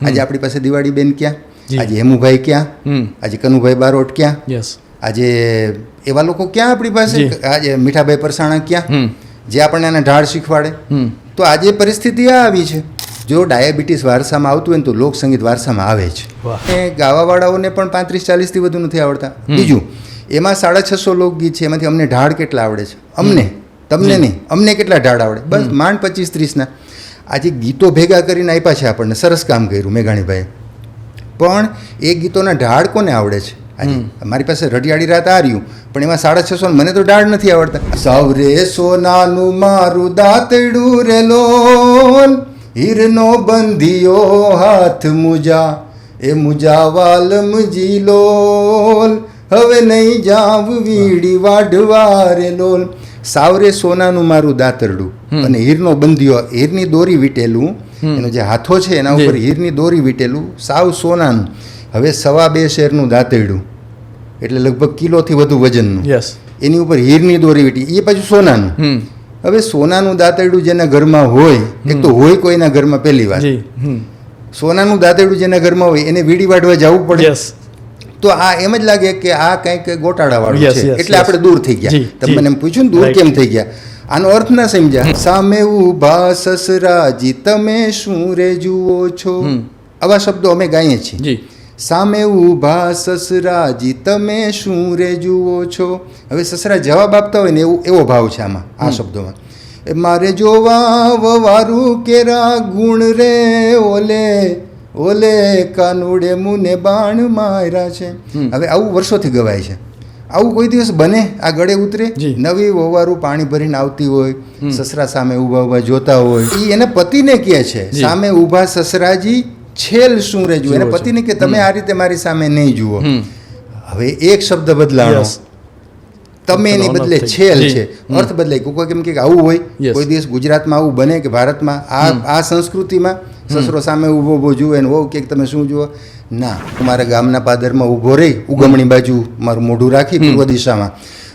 આજે આપણી પાસે દિવાળી બેન ક્યાં, આજે હેમુભાઈ ક્યાં, આજે કનુભાઈ બારોટ ક્યાં, આજે એવા લોકો ક્યાં આપણી પાસે, આજે મીઠાભાઈ પરસાણા ક્યાં, જે આપણને એને ઢાળ શીખવાડે. તો આજે પરિસ્થિતિ આ આવી છે. જો ડાયાબિટીસ વારસામાં આવતું હોય ને તો લોકસંગીત વારસામાં આવે છે. એ ગાવાવાળાઓને પણ 35-40 થી વધુ નથી આવડતા. બીજું એમાં 650 લોકગીત છે, એમાંથી અમને ઢાળ કેટલા આવડે છે? અમને, તમને નહીં, અમને કેટલા ઢાળ આવડે? બસ માંડ 25-30ના. આજે ગીતો ભેગા કરીને આપ્યા છે આપણને, સરસ કામ કર્યું મેઘાણીભાઈએ, પણ એ ગીતોના ઢાળ કોને આવડે છે? આજે મારી પાસે રટિયાળી રાત આ રહ્યું, પણ એમાં 650 મને તો ઢાળ નથી આવડતા. સવરે સોનાનું મારું દાંતડું રે લોલ, હીરનો બંધિયો હાથ મુજા, એ મુજા વાલમજી લોલ, હવે નહીં જાવ વીડી વાઢવા રે લોલ. સાવરે સોનાનું મારું દાંતરડું અને હીરનો બંધિયો, હીરની દોરી વીટેલું, એનો જે હાથો છે એના ઉપર હીરની દોરી વીટેલું, સાવ સોનાનું. હવે 2.25 શેરનું દાંતરડું, એટલે લગભગ કિલોથી વધુ વજનનું, એની ઉપર હીરની દોરી વીટી, એ પાછું સોનાનું. હવે સોનાનું દાંતરડું જેના ઘરમાં હોય, એક તો હોય કોઈના ઘરમાં, પહેલી વાત, સોનાનું દાંતરડું જેના ઘરમાં હોય એને વીડી વાઢવા જવું પડે. તો આ એમ જ લાગે કે આ કંઈક ગોટાળાવાળું છે, એટલે આપણે દૂર થઈ ગયા. તમે મને એમ પૂછ્યું ને દૂર કેમ થઈ ગયા, આનો અર્થ ના સમજ્યા. સામે ઊભા સસરાજી તમે શું રે જુઓ છો, આવા શબ્દો અમે ગાઈએ છીએ. સામે ઊભા સસરાજી તમે શું રે જુઓ છો. હવે સસરા જવાબ આપતા હોય ને એવો ભાવ છે આમાં, આ શબ્દોમાં. મારે જોવા વવારું કેરા ગુણ રે ઓલે, ઓલે કાનુડે મુને બાણ માર્યા છે. હવે આવું વર્ષોથી ગવાય છે. આવું કોઈ દિવસ બને? આ ગળે ઉતરે? નવી વવારું પાણી ભરીને આવતી હોય, સસરા સામે ઊભા ઊભા જોતા હોય, એ એના પતિને કહે છે સામે ઊભા સસરાજી છેલ શું રે જુઓ. એના પતિને કે તમે આ રીતે મારી સામે નહીં જુઓ. હવે એક શબ્દ બદલાણો, તમે એની બદલે છેલ છે, અર્થ બદલાય. કોઈ કેમ કે આવું હોય કોઈ દિવસ ગુજરાતમાં આવું બને કે ભારતમાં આ સંસ્કૃતિમાં સસરો સામે ઊભો ઊભો જુએ ને કે તમે શું જુઓ? ના, હું મારા ગામના પાદરમાં ઊભો રહી, ઉગમણી બાજુ મારું મોઢું રાખી પૂર્વ દિશામાં,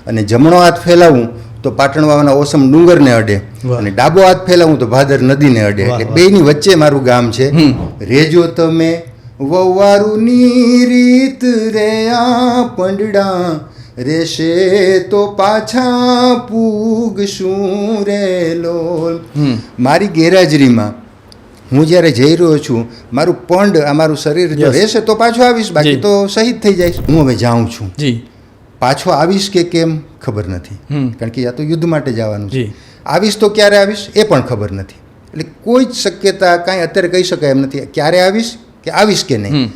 અને જમણો હાથ ફેલાવું તો પાટણવાના ઓસમ ડુંગરને અડે, અને ડાબો હાથ ફેલાવું તો ભાદર નદીને અડે. એટલે બેયની વચ્ચે મારું ગામ છે. રેજો તમે વવારુની રીત રે આ પંડડા, રેશે તો પાછા પૂગશું રે લોલ. મારી ગેરહાજરીમાં હું જ્યારે જઈ રહ્યો છું, મારું પંડ, આ મારું શરીર જો રહેશે તો પાછો આવીશ, બાકી તો શહીદ થઈ જઈશ. હું હવે જાઉં છું, પાછો આવીશ કે કેમ ખબર નથી, કારણ કે યા તો યુદ્ધ માટે જવાનું છે. આવીશ તો ક્યારે આવીશ એ પણ ખબર નથી. એટલે કોઈ જ શક્યતા કાંઈ અત્યારે કહી શકાય એમ નથી, ક્યારે આવીશ કે આવીશ કે નહીં.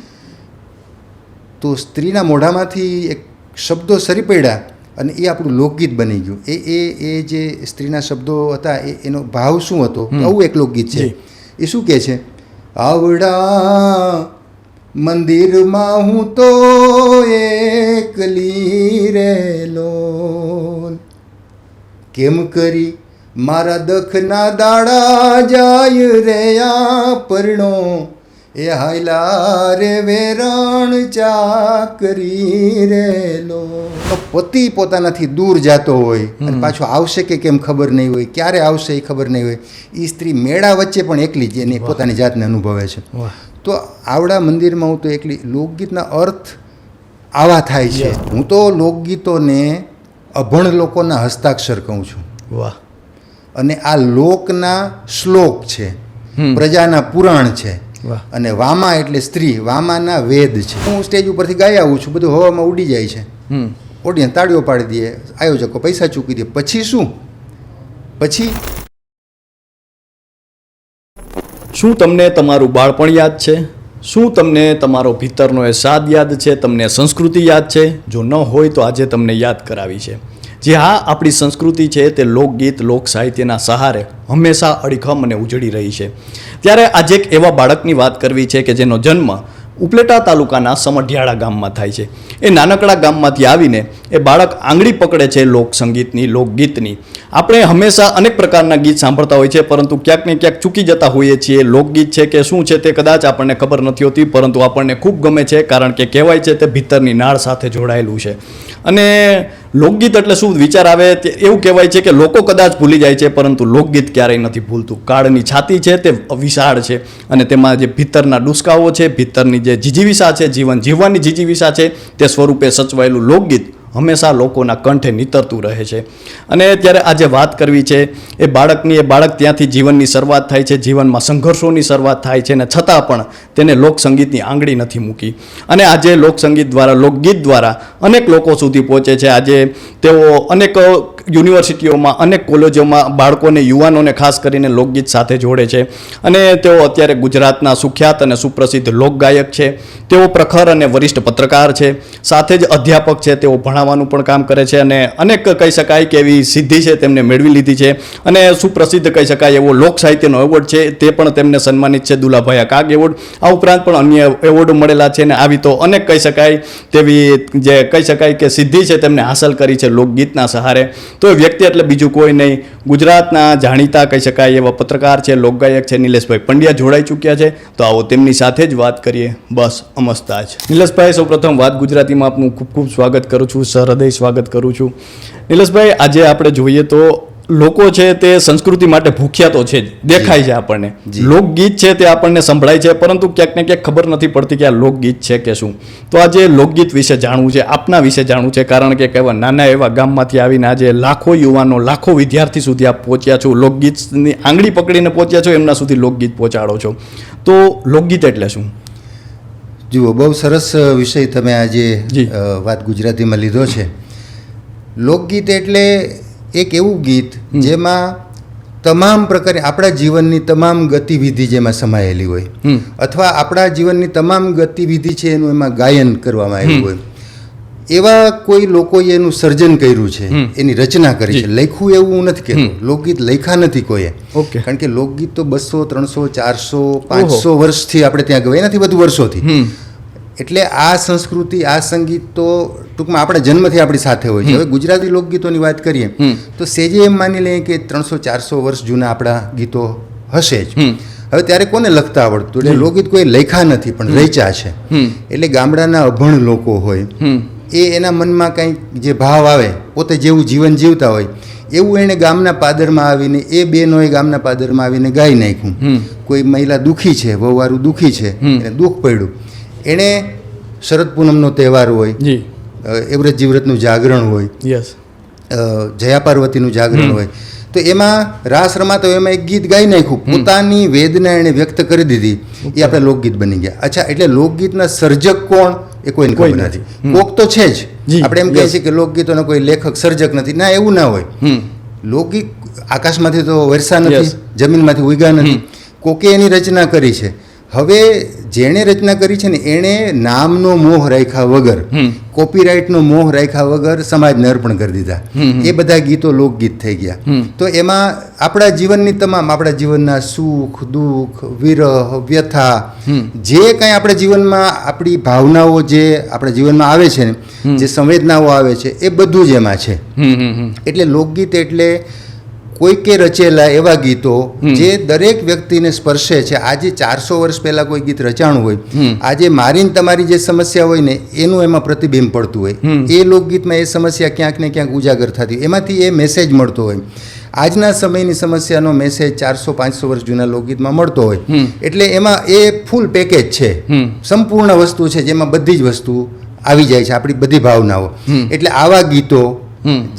તો સ્ત્રીના મોઢામાંથી એક શબ્દો સરી પડ્યા અને એ આપણું લોકગીત બની ગયું. એ જે સ્ત્રીના શબ્દો હતા એનો ભાવ શું હતો, આવું એક લોકગીત છે. એ શું કહે છે? આવડા મંદિરમાં હું તો એકલી રે લોલ, કેમ કરી મારા દખના દાડા જાય રે આ પરણો, એ હાયલા રે વેરણ ચાકરી રે લો. પતિ પોતાનાથી દૂર જતો હોય અને પાછો આવશે કે કેમ ખબર નહીં હોય, ક્યારે આવશે એ ખબર નહીં હોય. એ સ્ત્રી મેળા વચ્ચે પણ એકલી જ એની પોતાની જાતને અનુભવે છે. તો આવડા મંદિરમાં હું તો એકલી. લોકગીતના અર્થ આવા થાય છે. હું તો લોકગીતોને અભણ લોકોના હસ્તાક્ષર કહું છું. અને આ લોકના શ્લોક છે, પ્રજાના પુરાણ છે. અને વામા એટલે સ્ત્રી, વામાના વેદ છે. હું સ્ટેજ ઉપરથી ગાઈ આવું છું, બધું હવામાં ઉડી જાય છે, ઓડિયન્સ તાળીઓ પાડી દે, આયોજકો પૈસા ચૂકી દે. પછી શું? પછી શું તમને તમારું બાળપણ યાદ છે? શું તમને તમારો ભીતરનો એ સાદ યાદ છે? તમને સંસ્કૃતિ યાદ છે? જો ન હોય તો આજે તમને યાદ કરાવી છે. જે હા, આપણી સંસ્કૃતિ છે તે લોકગીત, લોક સાહિત્યના સહારે હંમેશા અડીખમ અને ઉજળી રહી છે. ત્યારે આજે એક એવા બાળકની વાત કરવી છે કે જેનો જન્મ ઉપલેટા તાલુકાના સમઢિયાળા ગામમાં થાય છે. એ નાનકડા ગામમાંથી આવીને એ બાળક આંગળી પકડે છે લોકસંગીતની, લોકગીતની. આપણે હંમેશા અનેક પ્રકારના ગીત સાંભળતા હોય છે, પરંતુ ક્યાંક ને ક્યાંક ચૂકી જતા હોઈએ છીએ. લોકગીત છે કે શું છે તે કદાચ આપણને ખબર નથી હોતી, પરંતુ આપણને ખૂબ ગમે છે, કારણ કે કહેવાય છે તે ભીતરની નાળ સાથે જોડાયેલું છે. અને લોકગીત એટલે શું વિચાર આવે એવું કહેવાય છે કે લોકો કદાચ ભૂલી જાય છે, પરંતુ લોકગીત ક્યારેય નથી ભૂલતું. કાળની છાતી છે તે વિશાળ છે, અને તેમાં જે ભીતરના ડુસકાઓ છે, ભીતરની જે જીજીવિષા છે, જીવન જીવવાની જીજીવિષા છે, તે સ્વરૂપે સચવાયેલું લોકગીત હંમેશા લોકોના કંઠે નીતરતું રહે છે. અને ત્યારે આજે વાત કરવી છે એ બાળક ત્યાંથી જીવનની શરૂઆત થાય છે, જીવનમાં સંઘર્ષોની શરૂઆત થાય છે, અને છતાં પણ તેને લોકસંગીતની આંગળી નથી મૂકી. અને આજે લોકસંગીત દ્વારા, લોકગીત દ્વારા અનેક લોકો સુધી પહોંચે છે. આજે તેઓ અનેક યુનિવર્સિટીઓમાં, અનેક કોલેજોમાં બાળકોને, યુવાનોને ખાસ કરીને લોકગીત સાથે જોડે છે. અને તેઓ અત્યારે ગુજરાતના સુખ્યાત અને સુપ્રસિદ્ધ લોકગાયક છે. તેઓ પ્રખર અને વરિષ્ઠ પત્રકાર છે, સાથે જ અધ્યાપક છે. તેઓ ભણાવવાનું પણ કામ કરે છે, અને અનેક કહી શકાય કે એવી સિદ્ધિ છે તેમને મેળવી લીધી છે. અને સુપ્રસિદ્ધ કહી શકાય એવો લોક સાહિત્યનો એવોર્ડ છે તે પણ તેમને સન્માનિત છે, દુલાભાઈ કાગ એવોર્ડ. આ ઉપરાંત પણ અન્ય એવોર્ડ મળેલા છે, અને આવી તો અનેક કહી શકાય તેવી જે કહી શકાય કે સિદ્ધિ છે તેમને હાંસલ કરી છે લોકગીતના સહારે. તો એ વ્યક્તિ એટલે બીજું કોઈ નહીં, ગુજરાતના જાણીતા કહી શકાય એવા પત્રકાર છે, લોકગાયક છે, નિલેશભાઈ પંડ્યા જોડાઈ ચૂક્યા છે. તો આવો તેમની સાથે જ વાત કરીએ. બસ અમસ્તા જ. નિલેશભાઈ, સૌપ્રથમ વાત ગુજરાતીમાં આપનું ખૂબ ખૂબ સ્વાગત કરું છું, સહૃદય સ્વાગત કરું છું. નિલેશભાઈ, આજે આપણે જોઈએ તો લોકો છે તે સંસ્કૃતિ માટે ભૂખ્યા તો છે જ, દેખાય છે આપણને. લોકગીત છે તે આપણને સંભળાય છે, પરંતુ ક્યાંક ને ક્યાંક ખબર નથી પડતી કે આ લોકગીત છે કે શું. તો આજે લોકગીત વિશે જાણવું છે, આપના વિશે જાણવું છે, કારણ કે કેવા નાના એવા ગામમાંથી આવીને આજે લાખો યુવાનો, લાખો વિદ્યાર્થી સુધી આપ પહોંચ્યા છો, લોકગીતની આંગળી પકડીને પહોંચ્યા છો, એમના સુધી લોકગીત પહોંચાડો છો. તો લોકગીત એટલે શું? જુઓ, બહુ સરસ વિષય તમે આજે વાત ગુજરાતીમાં લીધો છે. લોકગીત એટલે એક એવું ગીત જેમાં તમામ પ્રકારે આપણા જીવનની તમામ ગતિવિધિ જેમાં સમાયેલી હોય, અથવા આપણા જીવનની તમામ ગતિવિધિ છે એનું એમાં ગાયન કરવામાં આવ્યું હોય, એવા કોઈ લોકોએ એનું સર્જન કર્યું છે, એની રચના કરી છે. લખ્યું એવું હું નથી કહેતો, લોકગીત લખ્યા નથી કોઈએ, કારણ કે લોકગીત તો 200, 300, 400, 500 વર્ષથી આપણે ત્યાં ગવાય નથી, વધુ વર્ષોથી. એટલે આ સંસ્કૃતિ, આ સંગીત તો ટૂંકમાં આપણા જન્મથી આપણી સાથે હોય છે. હવે ગુજરાતી લોકગીતોની વાત કરીએ તો સેજે એમ માની લઈએ કે 300-400 વર્ષ જૂના આપણા ગીતો હશે જ. હવે ત્યારે કોને લખતા આવડતું? એટલે લોકગીત કોઈ લખ્યા નથી પણ રચ્યા છે. એટલે ગામડાના અભણ લોકો હોય એ એના મનમાં કંઈક જે ભાવ આવે, પોતે જેવું જીવન જીવતા હોય એવું એણે ગામના પાદરમાં આવીને, એ બહેનોએ ગામના પાદરમાં આવીને ગાઈ નાખ્યું. કોઈ મહિલા દુઃખી છે, વહુવારું દુઃખી છે, એને દુઃખ પડ્યું, એણે શરદ પૂનમનો તહેવાર હોય, એવ્રત જીવ્રતનું જાગરણ હોય, જયા પાર્વતીનું જાગરણ હોય, તો એમાં રાસ રમાતો એમાં એક ગીત ગાઈ નાખ્યું, પોતાની વેદના એણે વ્યક્ત કરી દીધી, એ આપણા લોકગીત બની ગયા. અચ્છા, એટલે લોકગીતના સર્જક કોણ એ કોઈને ખબર નથી. કોક તો છે જ. આપણે એમ કહીએ છીએ કે લોકગીતોનો કોઈ લેખક, સર્જક નથી. ના, એવું ના હોય. લોકગીત આકાશમાંથી તો વરસા નથી, જમીનમાંથી ઉગ્યા નથી, કોકે એની રચના કરી છે. હવે જેણે રચના કરી છે ને એણે નામનો મોહ રાખ્યા વગર, કોપીરાઇટનો મોહ રાખ્યા વગર સમાજને અર્પણ કરી દીધા. એ બધા ગીતો લોકગીત થઈ ગયા. તો એમાં આપણા જીવનની તમામ, આપણા જીવનના સુખ, દુઃખ, વિરહ, વ્યથા, જે કંઈ આપણા જીવનમાં આપણી ભાવનાઓ જે આપણા જીવનમાં આવે છે ને, જે સંવેદનાઓ આવે છે, એ બધું જ એમાં છે. એટલે લોકગીત એટલે કોઈકે રચેલા એવા ગીતો જે દરેક વ્યક્તિને સ્પર્શે છે. આજે 400 વર્ષ પહેલાં કોઈ ગીત રચાણું હોય, આજે મારી ને તમારી જે સમસ્યા હોય ને એનું એમાં પ્રતિબિંબ પડતું હોય, એ લોકગીતમાં એ સમસ્યા ક્યાંક ને ક્યાંક ઉજાગર થતી હોય, એમાંથી એ મેસેજ મળતો હોય. આજના સમયની સમસ્યાનો મેસેજ 400-500 વર્ષ જૂના લોકગીતમાં મળતો હોય. એટલે એમાં એ ફૂલ પેકેજ છે, સંપૂર્ણ વસ્તુ છે, જેમાં બધી જ વસ્તુ આવી જાય છે, આપણી બધી ભાવનાઓ. એટલે આવા ગીતો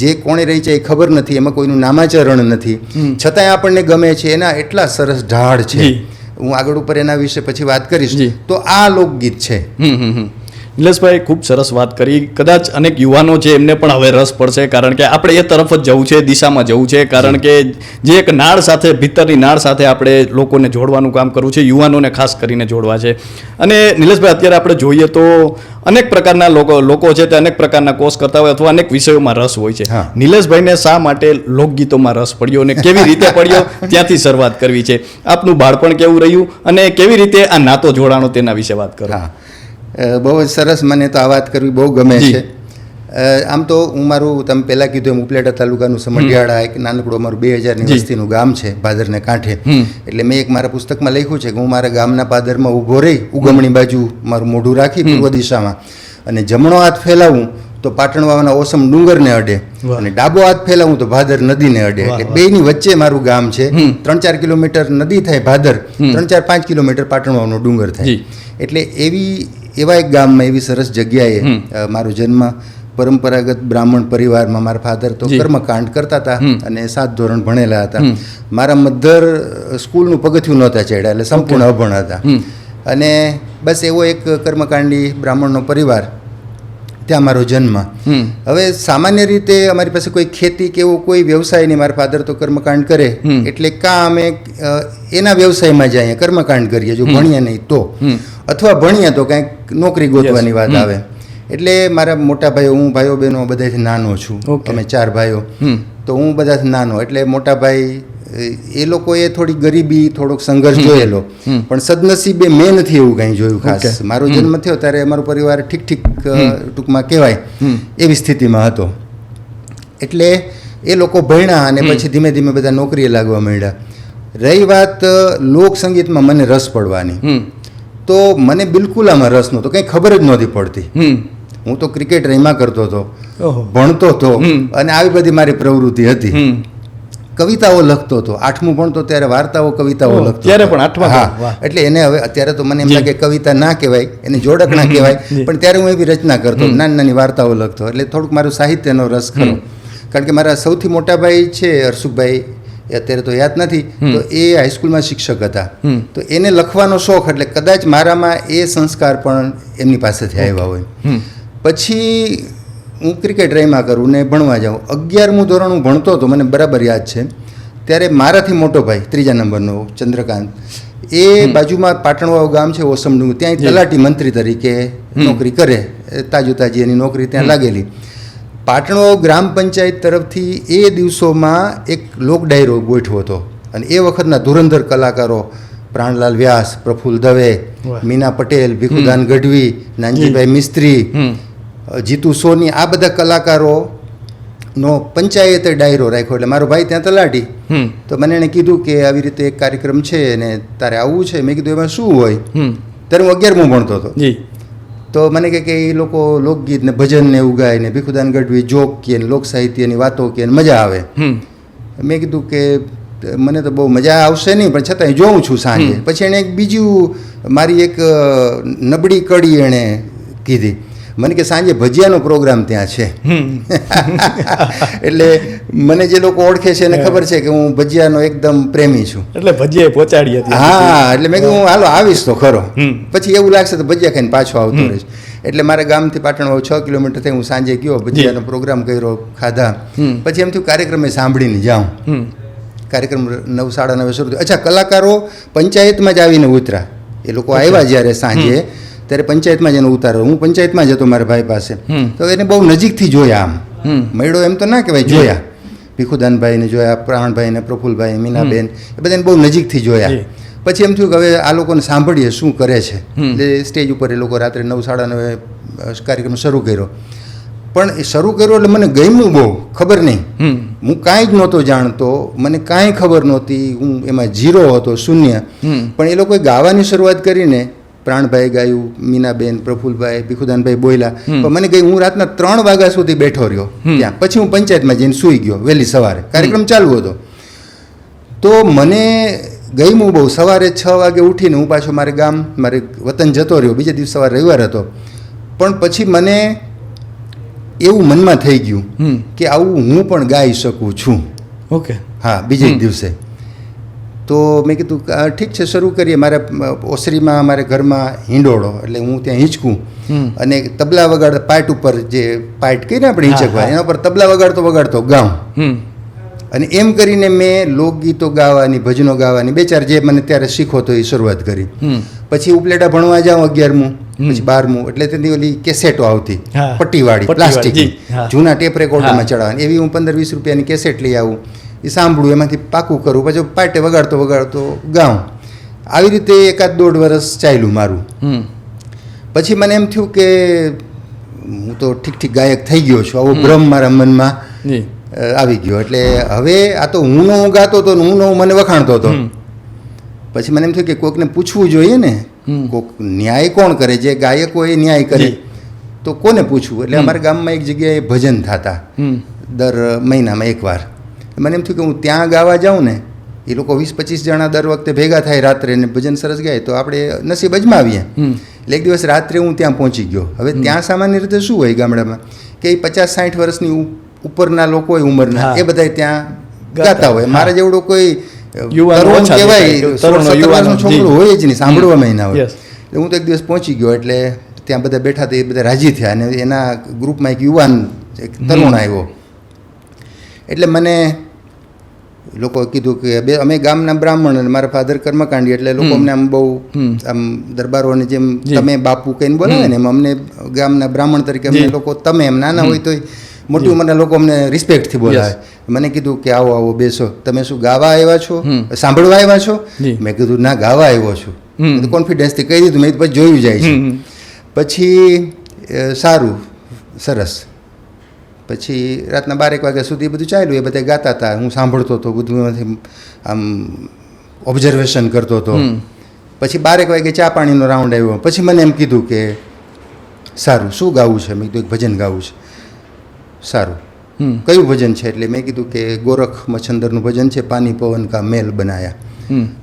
જે કોણે રહી છે એ ખબર નથી, એમાં કોઈનું નામાચરણ નથી, છતાંય આપણને ગમે છે. એના એટલા સરસ ઢાળ છે. હું આગળ ઉપર એના વિશે પછી વાત કરીશ. તો આ લોકગીત છે. નિલેશભાઈ, ખૂબ સરસ વાત કરી. કદાચ અનેક યુવાનો છે એમને પણ હવે રસ પડશે, કારણ કે આપણે એ તરફ જ જવું છે, દિશામાં જવું છે, કારણ કે જે એક નાળ સાથે, ભીતરની નાળ સાથે આપણે લોકોને જોડવાનું કામ કરવું છે, યુવાનોને ખાસ કરીને જોડવા છે. અને નિલેશભાઈ, અત્યારે આપણે જોઈએ તો અનેક પ્રકારના લોકો છે તે અનેક પ્રકારના કોર્સ કરતા હોય અથવા અનેક વિષયોમાં રસ હોય છે. નિલેશભાઈને શા માટે લોકગીતોમાં રસ પડ્યો અને કેવી રીતે પડ્યો, ત્યાંથી શરૂઆત કરવી છે. આપનું બાળપણ કેવું રહ્યું અને કેવી રીતે આ નાતો જોડાણો, તેના વિશે વાત કરો. બહુ જ સરસ. મને તો આ વાત કરવી બહુ ગમે છે. આમ તો હું મારું, તમે પહેલાં કીધું એમ, ઉપલેટા તાલુકાનું સમઢિયાળા એક નાનકડું અમારું 2000ની વસ્તીનું ગામ છે, પાદરને કાંઠે. એટલે મેં એક મારા પુસ્તકમાં લખ્યું છે કે હું મારા ગામના પાદરમાં ઊભો રહી, ઉગમણી બાજુ મારું મોઢું રાખી પૂર્વ દિશામાં, અને જમણો હાથ ફેલાવું તો પાટણવાના ઓસમ ડુંગરને અડે, અને ડાબો હાથ ફેલાવું તો ભાદર નદીને અડે. એટલે બેયની વચ્ચે મારું ગામ છે. 3-4 કિલોમીટર નદી થાય ભાદર, 3-4-5 કિલોમીટર પાટણવાનો ડુંગર થાય. એટલે એવા એક ગામમાં એવી સરસ જગ્યાએ મારો જન્મ. પરંપરાગત બ્રાહ્મણ પરિવારમાં મારા ફાધર તો કર્મકાંડ કરતા હતા અને 7 ધોરણ ભણેલા હતા. મારા મધર સ્કૂલનું પગથિયું નહોતા ચડ્યા, એટલે સંપૂર્ણ અભણ હતા. અને બસ એવો એક કર્મકાંડી બ્રાહ્મણનો પરિવાર, ત્યાં મારો જન્મ. હવે સામાન્ય રીતે અમારી પાસે કોઈ ખેતી કે એવો કોઈ વ્યવસાય નહીં. મારા ફાધર તો કર્મકાંડ કરે, એટલે કાં અમે એના વ્યવસાયમાં જઈએ, કર્મકાંડ કરીએ જો ભણીએ નહીં તો, અથવા ભણીએ તો કાંઈક નોકરી ગોતવાની વાત આવે. એટલે મારા મોટા ભાઈઓ, હું ભાઈઓ બહેનો બધાથી નાનો છું, અમે 4 ભાઈઓ, તો હું બધાથી નાનો. એટલે મોટા ભાઈ એ લોકોએ થોડી ગરીબી, થોડોક સંઘર્ષ જોયેલો, પણ સદનસીબે મેં નથી એવું કાંઈ જોયું ખાસ. મારો જન્મ થયો ત્યારે અમારો પરિવાર ઠીક ટૂંકમાં કહેવાય એવી સ્થિતિમાં હતો. એટલે એ લોકો ભણ્યા અને પછી ધીમે ધીમે બધા નોકરીએ લાગવા માંડ્યા. રહી વાત લોકસંગીતમાં મને રસ પડવાની, તો મને બિલકુલ આમાં રસ નહોતો, કંઈ ખબર જ નહોતી પડતી. હું તો ક્રિકેટ રમ્યા કરતો હતો, ભણતો હતો, અને આવી બધી મારી પ્રવૃત્તિ હતી. કવિતાઓ લખતો હતો, 8મું ભણતો ત્યારે વાર્તાઓ, કવિતાઓ લખતો. ત્યારે પણ 8મા? હા. એટલે એને હવે અત્યારે તો મને એમ લાગે કવિતા ના કહેવાય, એને જોડક ના કહેવાય, પણ ત્યારે હું એવી રચના કરતો, નાની નાની વાર્તાઓ લખતો. એટલે થોડુંક મારું સાહિત્યનો રસ ખરો. કારણ કે મારા સૌથી મોટા ભાઈ છે હર્ષુભાઈ, અત્યારે તો યાદ નથી, તો એ હાઈસ્કૂલમાં શિક્ષક હતા. તો એને લખવાનો શોખ, એટલે કદાચ મારામાં એ સંસ્કાર પણ એમની પાસેથી આવ્યા હોય. પછી હું ક્રિકેટ રમ્યા કરું ને ભણવા જાઉં. 11મું ધોરણ હું ભણતો હતો, મને બરાબર યાદ છે. ત્યારે મારાથી મોટો ભાઈ 3જા નંબરનો ચંદ્રકાંત, એ બાજુમાં પાટણવાળું ગામ છે ઓસમડુંગર, ત્યાં તલાટી મંત્રી તરીકે નોકરી કરે, તાજી એની નોકરી ત્યાં લાગેલી. પાટણવાળું ગ્રામ પંચાયત તરફથી એ દિવસોમાં એક લોક ડાયરો ગોઠવો હતો, અને એ વખતના ધુરંધર કલાકારો પ્રાણલાલ વ્યાસ, પ્રફુલ્લ દવે, મીના પટેલ, ભીખુદાન ગઢવી, નાનજીભાઈ મિસ્ત્રી, જીતુ સોની, આ બધા કલાકારોનો પંચાયતે ડાયરો રાખ્યો. એટલે મારો ભાઈ ત્યાં તલાટી, તો મને એણે કીધું કે આવી રીતે એક કાર્યક્રમ છે ને તારે આવવું છે. મેં કીધું એમાં શું હોય? ત્યારે હું 11મું ભણતો હતો. તો મને કહે કે એ લોકો લોકગીત ને ભજન ને એવું ગાય ને ભીખુદાન ગઢવી જોક કે લોક સાહિત્યની વાતો કે મજા આવે. મેં કીધું કે મને તો બહુ મજા આવશે નહીં, પણ છતાંય જોઉં છું સાંજે. પછી એણે એક બીજું મારી એક નબળી કડી એણે કીધી, મને કે સાંજે ભજીયાનો પ્રોગ્રામ ત્યાં છે. એટલે મને જે લોકો ઓળખે છે એને ખબર છે કે હું ભજીયાનો એકદમ પ્રેમી છું. એટલે ભજીયા પહોંચાડી હતી? હા. એટલે મેં કીધું હાલો આવીશ તો ખરો, પછી એવું લાગશે તો ભજીયા ખાઈને પાછો આવતો રહીશ. એટલે મારા ગામથી પાટણ 6 કિલોમીટર થઈ, હું સાંજે ગયો, ભજીયાનો પ્રોગ્રામ કર્યો, ખાધા. પછી એમ થયું કાર્યક્રમે સાંભળીને જાઉં. કાર્યક્રમ 9, 9:30 શરૂ થયો. અચ્છા, કલાકારો પંચાયતમાં જ આવીને ઉતરા. એ લોકો આવ્યા જ્યારે સાંજે, ત્યારે પંચાયતમાં જ એનો ઉતારો. હું પંચાયતમાં જ હતો મારા ભાઈ પાસે, તો એને બહુ નજીકથી જોયા. આમ મળ્યો એમ તો ના કહેવાય, જોયા. ભીખુદાનભાઈને જોયા, પ્રાણભાઈને, પ્રફુલભાઈ, મીનાબેન, એ બધાને બહુ નજીકથી જોયા. પછી એમ થયું કે હવે આ લોકોને સાંભળીએ શું કરે છે. એટલે સ્ટેજ ઉપર એ લોકો રાત્રે 9, 9:30 કાર્યક્રમ શરૂ કર્યો. પણ એ શરૂ કર્યો એટલે મને ગમ્યું બહુ, ખબર નહીં, હું કાંઈ જ નહોતો જાણતો, મને કાંઈ ખબર નહોતી, હું એમાં ઝીરો હતો, શૂન્ય. પણ એ લોકોએ ગાવાની શરૂઆત કરીને, પ્રાણભાઈ ગાયું, મીનાબેન, પ્રફુલભાઈ, ભીખુદાનભાઈ બોલ્યા, પણ મને ગઈ, હું રાતના 3 વાગ્યા સુધી બેઠો રહ્યો ત્યાં. પછી હું પંચાયતમાં જઈને સૂઈ ગયો વહેલી સવારે, કાર્યક્રમ ચાલુ હતો. તો મને ગમ્યું બહુ. સવારે 6 વાગે ઉઠીને હું પાછો મારે ગામ, મારે વતન જતો રહ્યો. બીજે દિવસ સવારે રવિવાર હતો. પણ પછી મને એવું મનમાં થઈ ગયું કે આવું હું પણ ગાઈ શકું છું. ઓકે. હા. બીજે દિવસે તો મેં કીધું ઠીક છે, શરૂ કરીએ. મારે ઓસરીમાં, મારે ઘરમાં હિંડોળો, એટલે હું ત્યાં હિંચકું અને તબલા વગાડ, પાઇટ ઉપર જે પાઇટ કહીને આપણે હિંચકવા, એના ઉપર તબલા વગાડતો ગાઉં. અને એમ કરીને મેં લોકગીતો ગાવાની, ભજનો ગાવાની, 2-4 જે મને ત્યારે શીખો તો એ શરૂઆત કરી. પછી ઉપલેટા ભણવા જાઉં 11મું, પછી 12મું, એટલે તેની ઓલી કેસેટો આવતી પટ્ટીવાળી પ્લાસ્ટિકની, જૂના ટેપ રેકોર્ડરમાં ચડાવવાની. એવી હું 15-20 રૂપિયાની કેસેટ લઈ આવું, એ સાંભળું, એમાંથી પાકું કરું, પછી પાટે વગાડતો ગાઉં. આવી રીતે 1-1.5 વર્ષ ચાલ્યું મારું. પછી મને એમ થયું કે હું તો ઠીક ગાયક થઈ ગયો છું, આવો ભ્રમ મારા મનમાં આવી ગયો. એટલે હવે આ તો હું ગાતો હતો ને હું મને વખાણતો હતો. પછી મને એમ થયું કે કોઈકને પૂછવું જોઈએ ને, કોઈક ન્યાય કોણ કરે, જે ગાયકો એ ન્યાય કરે. તો કોને પૂછવું? એટલે અમારા ગામમાં એક જગ્યાએ ભજન થતા દર મહિનામાં એકવાર. મને એમ થયું કે હું ત્યાં ગાવા જાઉં ને, એ લોકો 20-25 જણા દર વખતે ભેગા થાય રાત્રે ને ભજન સરસ ગાય તો આપણે નસીબ અજમાવીએ. એટલે એક દિવસ રાત્રે હું ત્યાં પહોંચી ગયો. હવે ત્યાં સામાન્ય રીતે શું હોય ગામડામાં કે 50-60 વર્ષની ઉપરના લોકો હોય ઉંમરના, એ બધા ત્યાં ગાતા હોય. મારા જેવડો કોઈ તરુણ કહેવાય છોકરો હોય જ નહીં, સાંભળવામાં ના હોય. એટલે હું તો એક દિવસ પહોંચી ગયો, એટલે ત્યાં બધા બેઠા હતા, એ બધા રાજી થયા અને એના ગ્રુપમાં એક યુવાન એક તરુણ આવ્યો. એટલે મને લોકો કીધું કે અમે ગામના બ્રાહ્મણ અને મારા ફાધર કર્મકાંડી, એટલે લોકો અમને આમ બહુ આમ દરબારોને જેમ તમે બાપુ કહીને બોલાવે ને એમ અમને ગામના બ્રાહ્મણ તરીકે અમને લોકો તમે એમ નાના હોય તો મોટી ઉંમરના લોકો અમને રિસ્પેક્ટથી બોલાવે. મને કીધું કે આવો આવો બેસો, તમે શું ગાવા આવ્યા છો, સાંભળવા આવ્યા છો? મેં કીધું ના, ગાવા આવ્યો છું. કોન્ફિડન્સથી કહી દીધું. મેં પછી જોયું જાય છે. પછી સારું, સરસ. પછી રાતના 12-1 વાગ્યા સુધી બધું ચાલ્યું. એ બધા ગાતા હતા, હું સાંભળતો હતો, બધું આમ ઓબ્ઝર્વેશન કરતો હતો. પછી 12-1 વાગે ચા પાણીનો રાઉન્ડ આવ્યો. પછી મને એમ કીધું કે સારું, શું ગાવું છે? મેં કીધું એક ભજન ગાવું છે. સારું, કયું ભજન છે? એટલે મેં કીધું કે ગોરખ મચ્છંદરનું ભજન છે, પાની પવન કા મેલ બનાયા.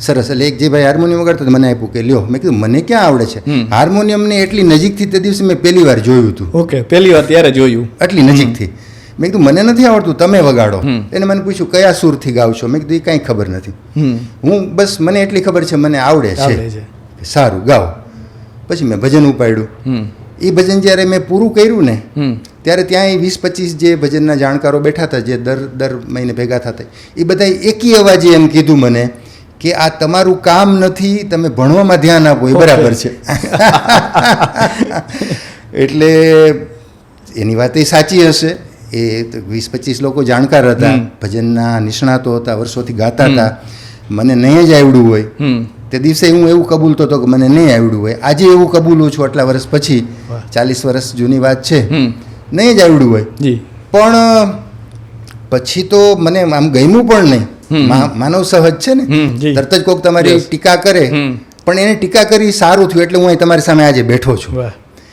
સરસ. એટલે એક જે ભાઈ હાર્મોનિયમ વગાડતો મને આપ્યું કે લ્યો. મેં કીધું મને ક્યાં આવડે છે હાર્મોનિયમને? એટલી નજીકથી તે દિવસે મેં પહેલી વાર જોયું હતું. ઓકે, પહેલી વાર ત્યારે જોયું, એટલી નજીકથી. મેં કીધું મને નથી આવડતું, તમે વગાડો. એને મને પૂછ્યું કયા સૂરથી ગાવ છો? મેં કીધું એ કાંઈ ખબર નથી, હું બસ મને એટલી ખબર છે મને આવડે છે. સારું, ગાઓ. પછી મેં ભજન ઉપાડ્યું. એ ભજન જ્યારે મેં પૂરું કર્યું ને ત્યારે ત્યાં 20-25 જે ભજનના જાણકારો બેઠા હતા, જે દર મહિને ભેગા થતા, એ બધા એકી અવાજે એમ કીધું મને કે આ તમારું કામ નથી, તમે ભણવામાં ધ્યાન આપો, એ બરાબર છે. એટલે એની વાત એ સાચી હશે. એ 20-25 લોકો જાણકાર હતા, ભજનના નિષ્ણાતો હતા, વર્ષોથી ગાતા હતા. મને નહીં જ આવડ્યું હોય તે દિવસે હું એવું કબૂલતો હતો કે મને નહીં આવડ્યું હોય. આજે એવું કબૂલું છું આટલા વર્ષ પછી, 40 વર્ષ જૂની વાત છે, નહીં જ આવડ્યું હોય. પણ પછી તો મને આમ ગમ્યું પણ નહીં. માનવ સહજ છે ને, તરત જ કોઈક તમારી ટીકા કરે, પણ એને ટીકા કરી સારું થયું એટલે હું અહીં તમારી સામે આજે બેઠો છું.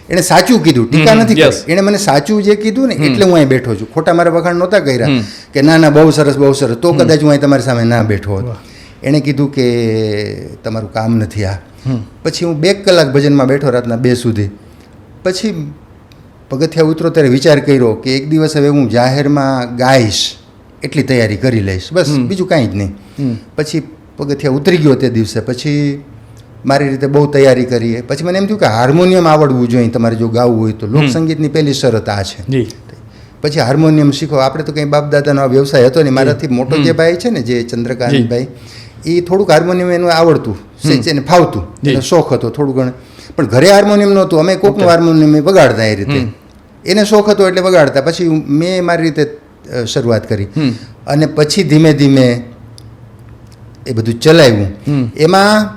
એણે સાચું કીધું, ટીકા નથી કરી. એણે મને સાચું જે કીધું ને એટલે હું અહીં બેઠો છું. ખોટા મારા વખાણ નહોતા કર્યા કે ના ના બહુ સરસ બહુ સરસ, તો કદાચ હું અહીં તમારી સામે ના બેઠો હોત. એણે કીધું કે તમારું કામ નથી આ. પછી હું 2 કલાક ભજનમાં બેઠો રાતના 2 સુધી. પછી પગથિયા ઉતરો ત્યારે વિચાર કર્યો કે એક દિવસ હવે હું જાહેરમાં ગાઈશ, એટલી તૈયારી કરી લઈશ, બસ બીજું કાંઈ જ નહીં. પછી પગથિયા ઉતરી ગયો તે દિવસે. પછી મારી રીતે બહુ તૈયારી કરી. પછી મને એમ થયું કે હાર્મોનિયમ આવડવું જોઈએ તમારે જો ગાવું હોય તો. લોકસંગીતની પહેલી શરત આ છે. પછી હાર્મોનિયમ શીખો. આપણે તો કંઈ બાપ દાદાનો વ્યવસાય હતો નહીં. મારાથી મોટો જે ભાઈ છે ને, જે ચંદ્રકાંતભાઈ, એ થોડુંક હાર્મોનિયમ એનું આવડતું, એને ફાવતું, એનો શોખ હતો થોડું ઘણું. પણ ઘરે હાર્મોનિયમ નહોતું, અમે કોકનું હાર્મોનિયમ વગાડતા એ રીતે. એને શોખ હતો એટલે વગાડતા. પછી મેં મારી રીતે શરૂઆત કરી અને પછી ધીમે ધીમે એ બધું ચલાવ્યું. એમાં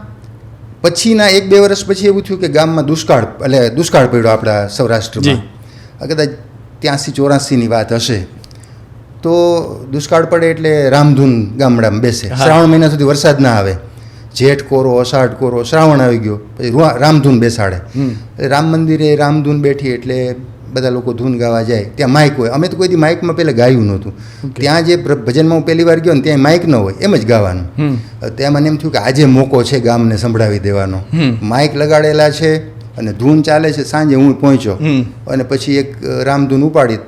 પછીના 1-2 વર્ષ પછી એવું થયું કે ગામમાં દુષ્કાળ પડ્યો આપણા સૌરાષ્ટ્રમાં. કદાચ 83-84ની વાત હશે. તો દુષ્કાળ પડે એટલે રામધૂન ગામડામાં બેસે. શ્રાવણ મહિના સુધી વરસાદ ના આવે. જેઠ કોરો, અષાઢ કોરો, શ્રાવણ આવી ગયો, પછી રામધૂન બેસાડે. રામ મંદિરે રામધૂન બેઠી એટલે બધા લોકો ધૂન ગાવા જાય. ત્યાં માઇક હોય. અમે તો કોઈ દી માઇકમાં પહેલાં ગાયું નહોતું. ત્યાં જે ભજનમાં હું પહેલી વાર ગયો ને ત્યાં માઇક ન હોય, એમ જ ગાવાનું. ત્યાં મને એમ થયું કે આજે મોકો છે ગામને સંભળાવી દેવાનો. માઇક લગાડેલા છે અને ધૂન ચાલે છે. સાંજે હું પહોંચ્યો અને પછી એક રામધૂન ઉપાડી.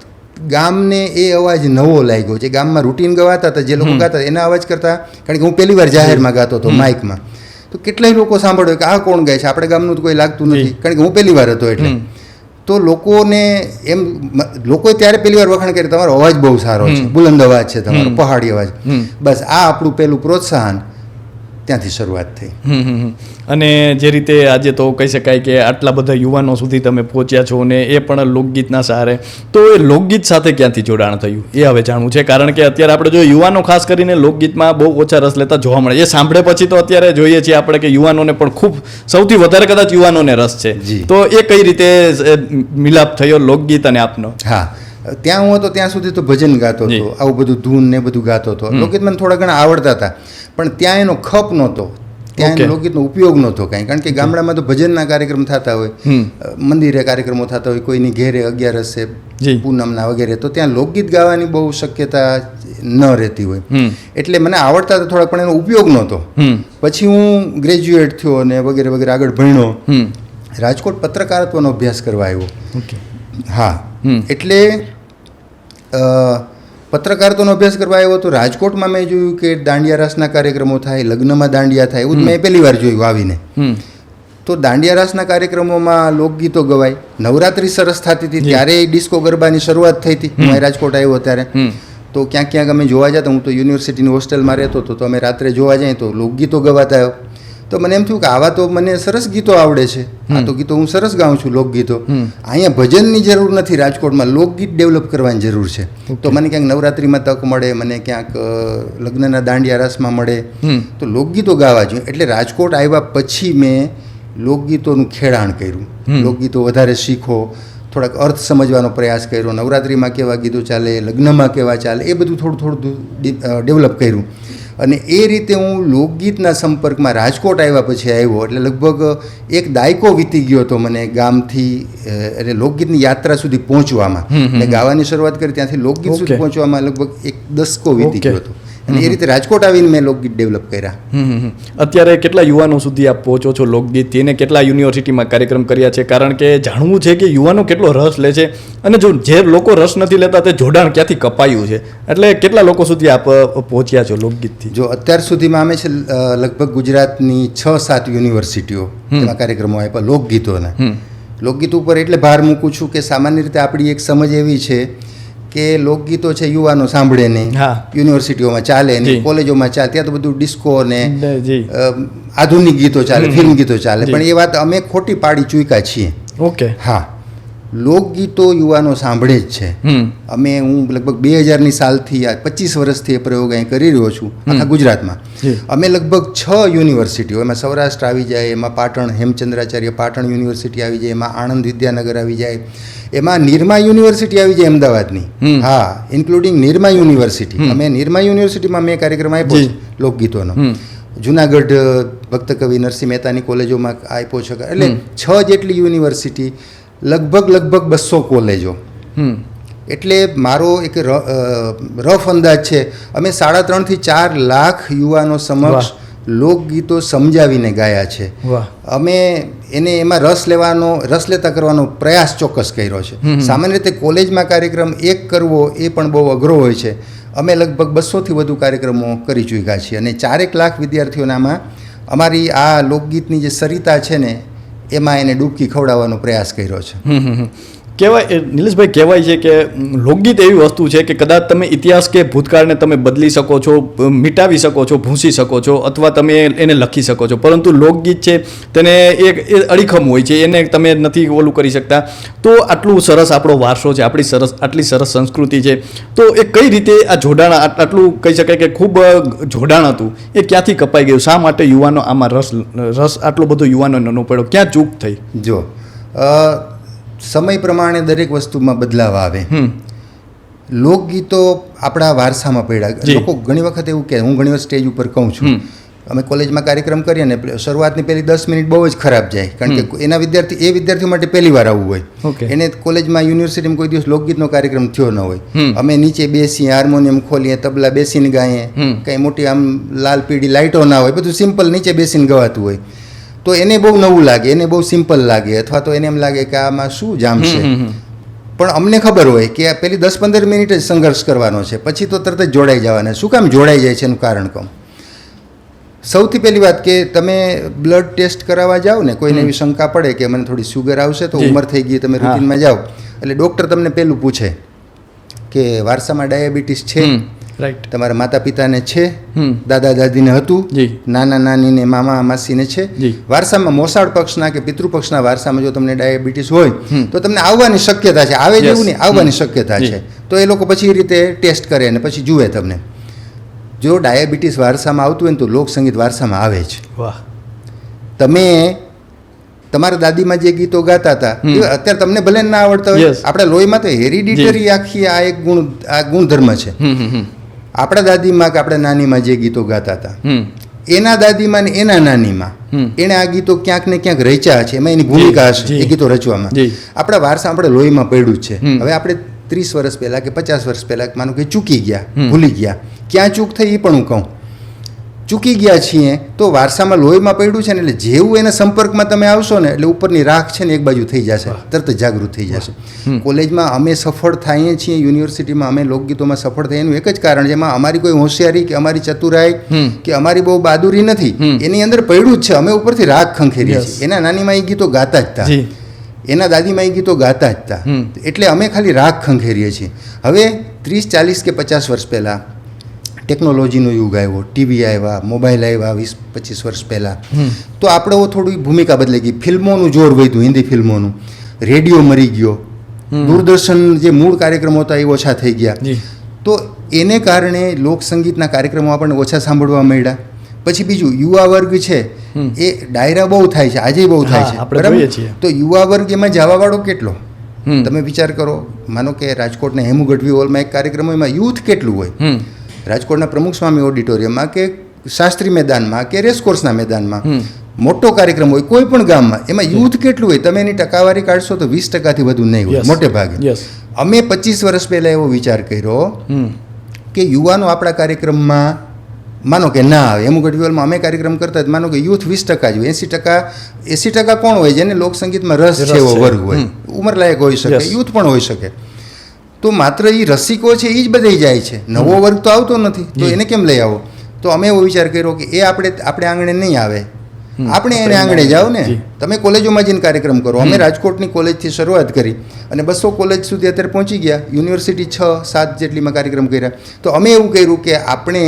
ગામને એ અવાજ નવો લાગ્યો છે. ગામમાં રૂટીન ગવાતા હતા જે લોકો ગાતા એના અવાજ કરતાં, કારણ કે હું પહેલી વાર જાહેરમાં ગાતો હતો માઇકમાં, તો કેટલાય લોકો સાંભળ્યો કે આ કોણ ગાય છે, આપણે ગામનું તો કોઈ લાગતું નથી, કારણ કે હું પહેલી વાર હતો એટલે. તો લોકોને એમ, લોકોએ ત્યારે પહેલી વાર વખાણ કરી તમારો અવાજ બહુ સારો છે, બુલંદ અવાજ છે તમારો, પહાડી અવાજ. બસ આ આપણું પહેલું પ્રોત્સાહન ત્યાંથી શરૂઆત થઈ. અને જે રીતે આજે તો કહી શકાય કે આટલા બધા યુવાનો સુધી તમે પહોંચ્યા છો ને એ પણ લોકગીતના સહારે, તો એ લોકગીત સાથે ક્યાંથી જોડાણ થયું એ હવે જાણવું છે. કારણ કે અત્યારે આપણે જો યુવાનો ખાસ કરીને લોકગીતમાં બહુ ઓછા રસ લેતા જોવા મળે. એ સાંભળે પછી તો અત્યારે જોઈએ છીએ આપણે કે યુવાનોને પણ ખૂબ સૌથી વધારે કદાચ યુવાનોને રસ છે. તો એ કઈ રીતે મિલાપ થયો લોકગીત અને આપનો? હા, ત્યાં હું હતો ત્યાં સુધી તો ભજન ગાતો હતો, આવું બધું ધૂન ને બધું ગાતો હતો. લોકગીત મને થોડા ઘણા આવડતા હતા, પણ ત્યાં એનો ખપ નહોતો. ત્યાં લોકગીતનો ઉપયોગ નહોતો કાંઈ, કારણ કે ગામડામાં તો ભજનના કાર્યક્રમ થતા હોય, મંદિરે કાર્યક્રમો થતા હોય, કોઈની ઘેરે 11 પૂનમના વગેરે, તો ત્યાં લોકગીત ગાવાની બહુ શક્યતા ન રહેતી હોય. એટલે મને આવડતા તો થોડાક, પણ એનો ઉપયોગ નહોતો. પછી હું ગ્રેજ્યુએટ થયો અને વગેરે વગેરે આગળ ભણ્યો, રાજકોટ પત્રકારત્વનો અભ્યાસ કરવા આવ્યો. હા, એટલે પત્રકારત્વનો અભ્યાસ કરવા આવ્યો તો રાજકોટમાં મેં જોયું કે દાંડિયા રાસના કાર્યક્રમો થાય, લગ્નમાં દાંડિયા થાય, એવું મેં પહેલી વાર જોયું આવીને. તો દાંડિયા રાસના કાર્યક્રમોમાં લોકગીતો ગવાય, નવરાત્રિ સરસ થતી હતી, ત્યારે ડિસ્કો ગરબાની શરૂઆત થઈ હતી. હું રાજકોટ આવ્યો ત્યારે તો ક્યાંક ક્યાંક અમે જોવા જતા, હું તો યુનિવર્સિટીની હોસ્ટેલમાં રહેતો હતો, તો અમે રાત્રે જોવા જઈએ તો લોકગીતો ગવાતા. તો મને એમ થયું કે આવા તો મને સરસ ગીતો આવડે છે, આ તો ગીતો હું સરસ ગાઉં છું, લોકગીતો. અહીંયા ભજનની જરૂર નથી, રાજકોટમાં લોકગીત ડેવલપ કરવાની જરૂર છે. તો મને ક્યાંક નવરાત્રિમાં તક મળે, મને ક્યાંક લગ્નના દાંડિયા રાસમાં મળે, તો લોકગીતો ગાવા જોઈએ. એટલે રાજકોટ આવ્યા પછી મેં લોકગીતોનું ખેડાણ કર્યું, લોકગીતો વધારે શીખો, થોડાક અર્થ સમજવાનો પ્રયાસ કર્યો, નવરાત્રિમાં કેવા ગીતો ચાલે, લગ્નમાં કેવા ચાલે, એ બધું થોડું થોડું ડેવલપ કર્યું. અને એ રીતે હું લોકગીતના સંપર્કમાં રાજકોટ આવ્યા પછી આવ્યો. એટલે લગભગ 1 દાયકો વીતી ગયો હતો મને ગામથી એટલે લોકગીતની યાત્રા સુધી પહોંચવામાં. એટલે ગાવાની શરૂઆત કરી ત્યાંથી લોકગીત સુધી પહોંચવામાં લગભગ 1 દશકો વીતી ગયો હતો. અને એ રીતે રાજકોટ આવીને મેં લોકગીત ડેવલપ કર્યા. અત્યારે કેટલા યુવાનો સુધી આપ પહોંચો છો લોકગીતથી, અને કેટલા યુનિવર્સિટીમાં કાર્યક્રમ કર્યા છે? કારણ કે જાણવું છે કે યુવાનો કેટલો રસ લે છે, અને જો જે લોકો રસ નથી લેતા તે જોડાણ ક્યાંથી કપાયું છે, એટલે કેટલા લોકો સુધી આપ પહોંચ્યા છો લોકગીતથી? જો અત્યાર સુધીમાં અમે છે લગભગ ગુજરાતની 6-7 યુનિવર્સિટીઓ એમાં કાર્યક્રમો આપ્યા લોકગીતોના. લોકગીત ઉપર એટલે ભાર મૂકું છું કે સામાન્ય રીતે આપણી એક સમજ એવી છે કે લોકગીતો છે યુવાનો સાંભળે નહીં, યુનિવર્સિટીઓમાં ચાલે નહીં, કોલેજોમાં ચાલે, ત્યાં તો બધું ડિસ્કો ને આધુનિક ગીતો ચાલે, ફિલ્મ ગીતો ચાલે. પણ એ વાત અમે ખોટી પાડી ચૂક્યા છીએ. ઓકે, હા, લોકગીતો યુવાનો સાંભળે જ છે. હું લગભગ 2000ની સાલથી 25 વર્ષથી એ પ્રયોગ અહીં કરી રહ્યો છું આખા ગુજરાતમાં. અમે લગભગ 6 યુનિવર્સિટીઓ, એમાં સૌરાષ્ટ્ર આવી જાય, એમાં પાટણ હેમચંદ્રાચાર્ય પાટણ યુનિવર્સિટી આવી જાય, એમાં આણંદ વિદ્યાનગર આવી જાય, એમાં નિરમા યુનિવર્સિટી આવી જાય અમદાવાદની, હા, ઇન્ક્લુડિંગ નિરમા યુનિવર્સિટી. અમે નિરમા યુનિવર્સિટીમાં મેં કાર્યક્રમ આપ્યો છે લોકગીતોનો. જુનાગઢ ભક્ત કવિ નરસિંહ મહેતાની કોલેજોમાં આપ્યો છે. એટલે 6 જેટલી યુનિવર્સિટી, લગભગ 200 કોલેજો. એટલે મારો એક રફ અંદાજ છે, અમે 3.5 થી 4 લાખ યુવાનો સમક્ષ લોકગીતો સમજાવીને ગાયા છે. અમે એને એમાં રસ લેતા કરવાનો પ્રયાસ ચોક્કસ કર્યો છે. સામાન્ય રીતે કોલેજમાં કાર્યક્રમ એક કરવો એ પણ બહુ અઘરો હોય છે. અમે લગભગ 200થી વધુ કાર્યક્રમો કરી ચૂક્યા છીએ, અને 4 લાખ વિદ્યાર્થીઓને આમાં અમારી આ લોકગીતની જે સરિતા છે ને એમાં એને ડૂબકી ખવડાવવાનો પ્રયાસ કર્યો છે. કહેવાય નિલેશભાઈ, કહેવાય છે કે લોકગીત એવી વસ્તુ છે કે કદાચ તમે ઇતિહાસ કે ભૂતકાળને તમે બદલી શકો છો, મિટાવી શકો છો, ભૂંસી શકો છો, અથવા તમે એને લખી શકો છો, પરંતુ લોકગીત છે તેને એક અડીખમ હોય છે, એને તમે નથી ઓલું કરી શકતા. તો આટલું સરસ આપણો વારસો છે, આટલી સરસ સંસ્કૃતિ છે, તો એ કઈ રીતે આ જોડાણ, આટલું કહી શકાય કે ખૂબ જોડાણ હતું, એ ક્યાંથી કપાઈ ગયું? શા માટે યુવાનો આમાં રસ આટલો બધો યુવાનોને ન પડ્યો? ક્યાં ચૂક થઈ? જો સમય પ્રમાણે દરેક વસ્તુમાં બદલાવ આવે. લોકગીતો આપણા વારસામાં પડ્યા. લોકો ઘણી વખત એવું કહે, હું ઘણી વાર સ્ટેજ ઉપર કહું છું, અમે કોલેજમાં કાર્યક્રમ કરીએ ને શરૂઆતની પહેલી 10 મિનિટ બહુ જ ખરાબ જાય, કારણ કે એના વિદ્યાર્થીઓ માટે પહેલી વાર આવવું હોય. એને કોલેજમાં યુનિવર્સિટીમાં કોઈ દિવસ લોકગીતનો કાર્યક્રમ થયો ન હોય. અમે નીચે બેસીએ, હાર્મોનિયમ ખોલીએ, તબલા બેસીને ગાઈએ, કંઈ મોટી આમ લાલ પીળી લાઇટો ના હોય, બધું સિમ્પલ નીચે બેસીને ગવાતું હોય. તો એને બહુ નવું લાગે, એને બહુ સિમ્પલ લાગે, અથવા તો એને એમ લાગે કે આમાં શું જામશે. પણ અમને ખબર હોય કે આ પેલી 10-15 મિનિટ જ સંઘર્ષ કરવાનો છે, પછી તો તરત જ જોડાઈ જવાના. શું કામ જોડાઈ જાય છે એનું કારણ કહું. સૌથી પહેલી વાત કે તમે બ્લડ ટેસ્ટ કરાવવા જાઓ ને, કોઈને એવી શંકા પડે કે મને થોડી સુગર આવશે, તો ઉંમર થઈ ગઈ, તમે રૂટીનમાં જાઓ એટલે ડૉક્ટર તમને પહેલું પૂછે કે વારસામાં ડાયાબિટીસ છે, તમારા માતા પિતાને છે, દાદા દાદીને હતું, નાના નાનીને, મામા માસીને છે, વારસામાં મોસાળ પક્ષના કે પિતૃપક્ષના વારસામાં જો તમને ડાયાબિટીસ હોય તો તમને આવવાની શક્યતા છે. આવે જેવું નહીં, આવવાની શક્યતા છે. તો એ લોકો પછી એ રીતે ટેસ્ટ કરે અને પછી જુએ તમને. જો ડાયાબિટીસ વારસામાં આવતું હોય ને તો લોકસંગીત વારસામાં આવે છે. તમે તમારા દાદીમાં જે ગીતો ગાતા હતા અત્યારે તમને ભલે ના આવડતા હોય, આપણા લોહીમાં તો હેરિડિટરી આખી આ એક ગુણધર્મ છે. આપણા દાદીમાં કે આપણા નાનીમાં જે ગીતો ગાતા હતા એના દાદીમાં ને એના નાનીમાં એણે આ ગીતો ક્યાંક ને ક્યાંક રચ્યા છે, એમાં એની ભૂમિકા હશે એ ગીતો રચવામાં. આપણા વારસા આપણે લોહીમાં પડ્યું જ છે. હવે આપણે 30 વર્ષ પહેલાં કે 50 વર્ષ પહેલાં માનો કે ચૂકી ગયા, ભૂલી ગયા, ક્યાં ચૂક થઈ એ પણ હું કહું, ચૂકી ગયા છીએ તો વારસામાં લોહીમાં પડ્યું છે ને, એટલે જેવું એના સંપર્કમાં તમે આવશો ને એટલે ઉપરની રાખ છે ને એક બાજુ થઈ જશે, તરત જ જાગૃત થઈ જશે. કોલેજમાં અમે સફળ થઈએ છીએ, યુનિવર્સિટીમાં અમે લોકગીતોમાં સફળ થઈએ એનું એક જ કારણ છે, એમાં અમારી કોઈ હોશિયારી કે અમારી ચતુરાઈ કે અમારી બહુ બહાદુરી નથી, એની અંદર પડ્યું જ છે. અમે ઉપરથી રાખ ખંખેરીએ છીએ. એના નાનીમાં એ ગીતો ગાતા જ હતા, એના દાદીમાં એ ગીતો ગાતા જ હતા, એટલે અમે ખાલી રાખ ખંખેરીએ છીએ. હવે 30, 40 કે 50 વર્ષ પહેલાં ટેકનોલોજીનો યુગ આવ્યો, ટીવી આવ્યા, મોબાઈલ આવ્યા 20, 25 વર્ષ પહેલાં, તો આપણે થોડી ભૂમિકા બદલાઈ ગઈ. ફિલ્મોનું જોર વધ્યું, હિન્દી ફિલ્મોનું, રેડિયો મરી ગયો, દૂરદર્શન જે મૂળ કાર્યક્રમો હતા એ ઓછા થઈ ગયા, તો એને કારણે લોકસંગીતના કાર્યક્રમો આપણને ઓછા સાંભળવા મળ્યા. પછી બીજું યુવા વર્ગ છે એ ડાયરા બહુ થાય છે, આજે બહુ થાય છે, બરાબર? તો યુવા વર્ગ એમાં જવાવાળો કેટલો તમે વિચાર કરો. માનો કે રાજકોટના હેમુ ગઢવી હોલમાં એક કાર્યક્રમ, એમાં યુથ કેટલું હોય? રાજકોટના પ્રમુખ સ્વામી ઓડિટોરિયમમાં કે શાસ્ત્રી મેદાનમાં કે રેસકોર્સના મેદાનમાં મોટો કાર્યક્રમ હોય કોઈ પણ ગામમાં, એમાં યુથ કેટલું હોય? તમે એની ટકાવારી કાઢશો તો 20%થી વધુ નહીં હોય મોટે ભાગે. અમે 25 વર્ષ પહેલાં એવો વિચાર કર્યો કે યુવાનો આપણા કાર્યક્રમમાં માનો કે ના આવે. હેમુ ગઢવી હોલમાં અમે કાર્યક્રમ કરતા જ માનો કે યુથ 20% જ હોય, 80% કોણ હોય? જેને લોકસંગીતમાં રસ છે એવો વર્ગ હોય, ઉંમરલાયક હોઈ શકે, યુથ પણ હોઈ શકે. તો માત્ર એ રસિકો છે એ જ બધાઈ જાય છે, નવો વર્ગ તો આવતો નથી, તો એને કેમ લઈ આવો? તો અમે એવો વિચાર કર્યો કે એ આપણે આંગણે નહીં આવે, આપણે એને આંગણે જાઓ ને. તમે કોલેજોમાં જઈને કાર્યક્રમ કરો. અમે રાજકોટની કોલેજથી શરૂઆત કરી અને 200 કોલેજ સુધી અત્યારે પહોંચી ગયા, યુનિવર્સિટી 6-7 જેટલીમાં કાર્યક્રમ કર્યા. તો અમે એવું કર્યું કે આપણે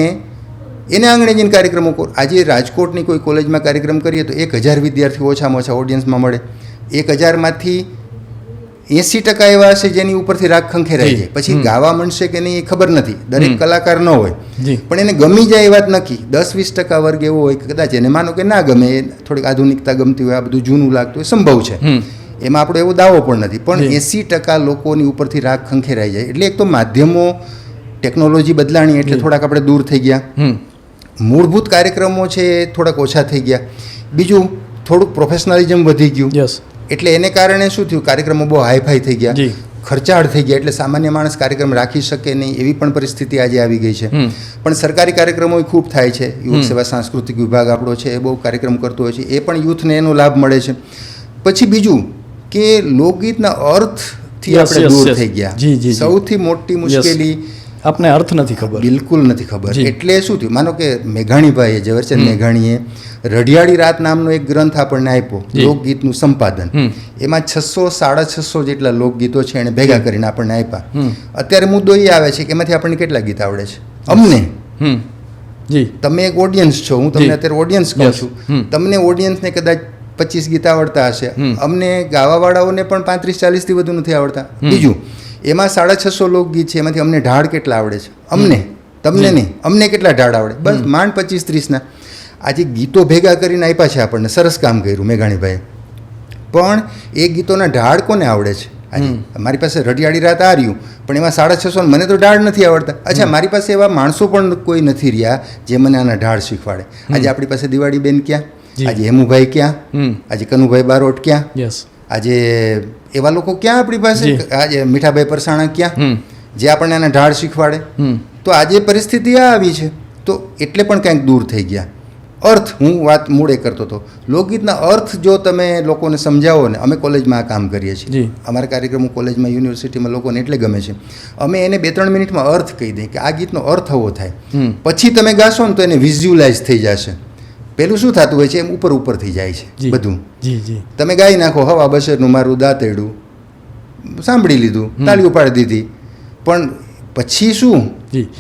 એને આંગણે જઈને કાર્યક્રમો કરો. આજે રાજકોટની કોઈ કોલેજમાં કાર્યક્રમ કરીએ તો 1000 વિદ્યાર્થીઓ ઓછામાં ઓછા ઓડિયન્સમાં મળે. 1000માંથી 80% એવા હશે જેની ઉપરથી રાગ ખંખેરાઈ જાય. પછી ગાવા મળશે કે નહીં એ ખબર નથી, દરેક કલાકાર ન હોય, પણ એને ગમી જાય એ વાત નક્કી. 10-20% વર્ગ એવો હોય કે કદાચ એને માનો કે ના ગમે, થોડીક આધુનિકતા ગમતી હોય, આ બધું જૂનું લાગતું હોય, સંભવ છે, એમાં આપણો એવો દાવો પણ નથી. પણ 80% લોકોની ઉપરથી રાગ ખંખેરાઈ જાય. એટલે એક તો માધ્યમો, ટેકનોલોજી બદલાણી એટલે થોડાક આપણે દૂર થઈ ગયા, મૂળભૂત કાર્યક્રમો છે એ થોડાક ઓછા થઈ ગયા. બીજું થોડુંક પ્રોફેશનલિઝમ વધી ગયું, એટલે એને કારણે શું થયું? કાર્યક્રમો બહુ હાઈફાઈ થઈ ગયા, ખર્ચાળ થઈ ગયા, એટલે સામાન્ય માણસ કાર્યક્રમ રાખી શકે નહીં એવી પણ પરિસ્થિતિ આજે આવી ગઈ છે. પણ સરકારી કાર્યક્રમો ખૂબ થાય છે. યુવક સેવા સાંસ્કૃતિક વિભાગ આપણો છે એ બહુ કાર્યક્રમ કરતો હોય છે, એ પણ યુથને એનો લાભ મળે છે. પછી બીજું કે લોકગીતના અર્થથી આપણે દૂર થઈ ગયા. સૌથી મોટી મુશ્કેલી આપને અર્થ નથી ખબર, બિલકુલ નથી ખબર. એટલે શું થયું? માનો કે મેઘાણીભાઈએ, ઝવેરચંદ મેઘાણીએ રઢિયાળી રાત નામનો એક ગ્રંથ આપણને આપ્યો, લોકગીતનું સંપાદન. એમાં 600-650 જેટલા લોકગીતો છે એને ભેગા કરીને આપણને આપ્યા. અત્યારે મુદ્દો એ આવે છે કે એમાંથી આપણને કેટલા ગીત આવડે છે? અમને તમે એક ઓડિયન્સ છો, હું તમને અત્યારે ઓડિયન્સ કહું છું, તમને ઓડિયન્સને કદાચ 25 ગીત આવડતા હશે, અમને ગાવાવાળાઓને પણ 35-40થી વધુ નથી આવડતા. બીજું એમાં 650 લોકગીત છે, એમાંથી અમને ઢાળ કેટલા આવડે છે? અમને, તમને નહીં, અમને કેટલા ઢાળ આવડે? બસ માંડ 25-30ના. આજે ગીતો ભેગા કરીને આપ્યા છે આપણને, સરસ કામ કર્યું મેઘાણીભાઈ, પણ એ ગીતોના ઢાળ કોને આવડે છે? આજે મારી પાસે રઢિયાળી રાત આ રહ્યું, પણ એમાં 650 મને તો ઢાળ નથી આવડતા. અચ્છા, મારી પાસે એવા માણસો પણ કોઈ નથી રહ્યા જે મને આના ઢાળ શીખવાડે. આજે આપણી પાસે દિવાળી બેન ક્યાં? આજે હેમુભાઈ ક્યાં? આજે કનુભાઈ બારોટ ક્યાં? આજે એવા લોકો ક્યાં આપણી પાસે? આજે મીઠાભાઈ પરસાણા ક્યાં જે આપણને આના ઢાળ શીખવાડે? તો આજે પરિસ્થિતિ આ આવી છે. તો એટલે પણ કંઈક દૂર થઈ ગયા. અર્થ, હું વાત મૂળે કરતો હતો, લોકગીતના અર્થ જો તમે લોકોને સમજાવો ને, અમે કોલેજમાં આ કામ કરીએ છીએ, અમારા કાર્યક્રમો કોલેજમાં, યુનિવર્સિટીમાં લોકોને એટલે ગમે છે. અમે એને 2-3 મિનિટમાં અર્થ કહી દઈએ કે આ ગીતનો અર્થ આવો થાય, પછી તમે ગાશો ને તો એને વિઝ્યુલાઇઝ થઈ જશે. પેલું શું થતું હોય છે, એમ ઉપર થઈ જાય છે બધું. તમે ગાઈ નાખો, હવા બશેરનું મારું દાંતેડું, સાંભળી લીધું, તાળીઓ પાડી દીધી, પણ પછી શું?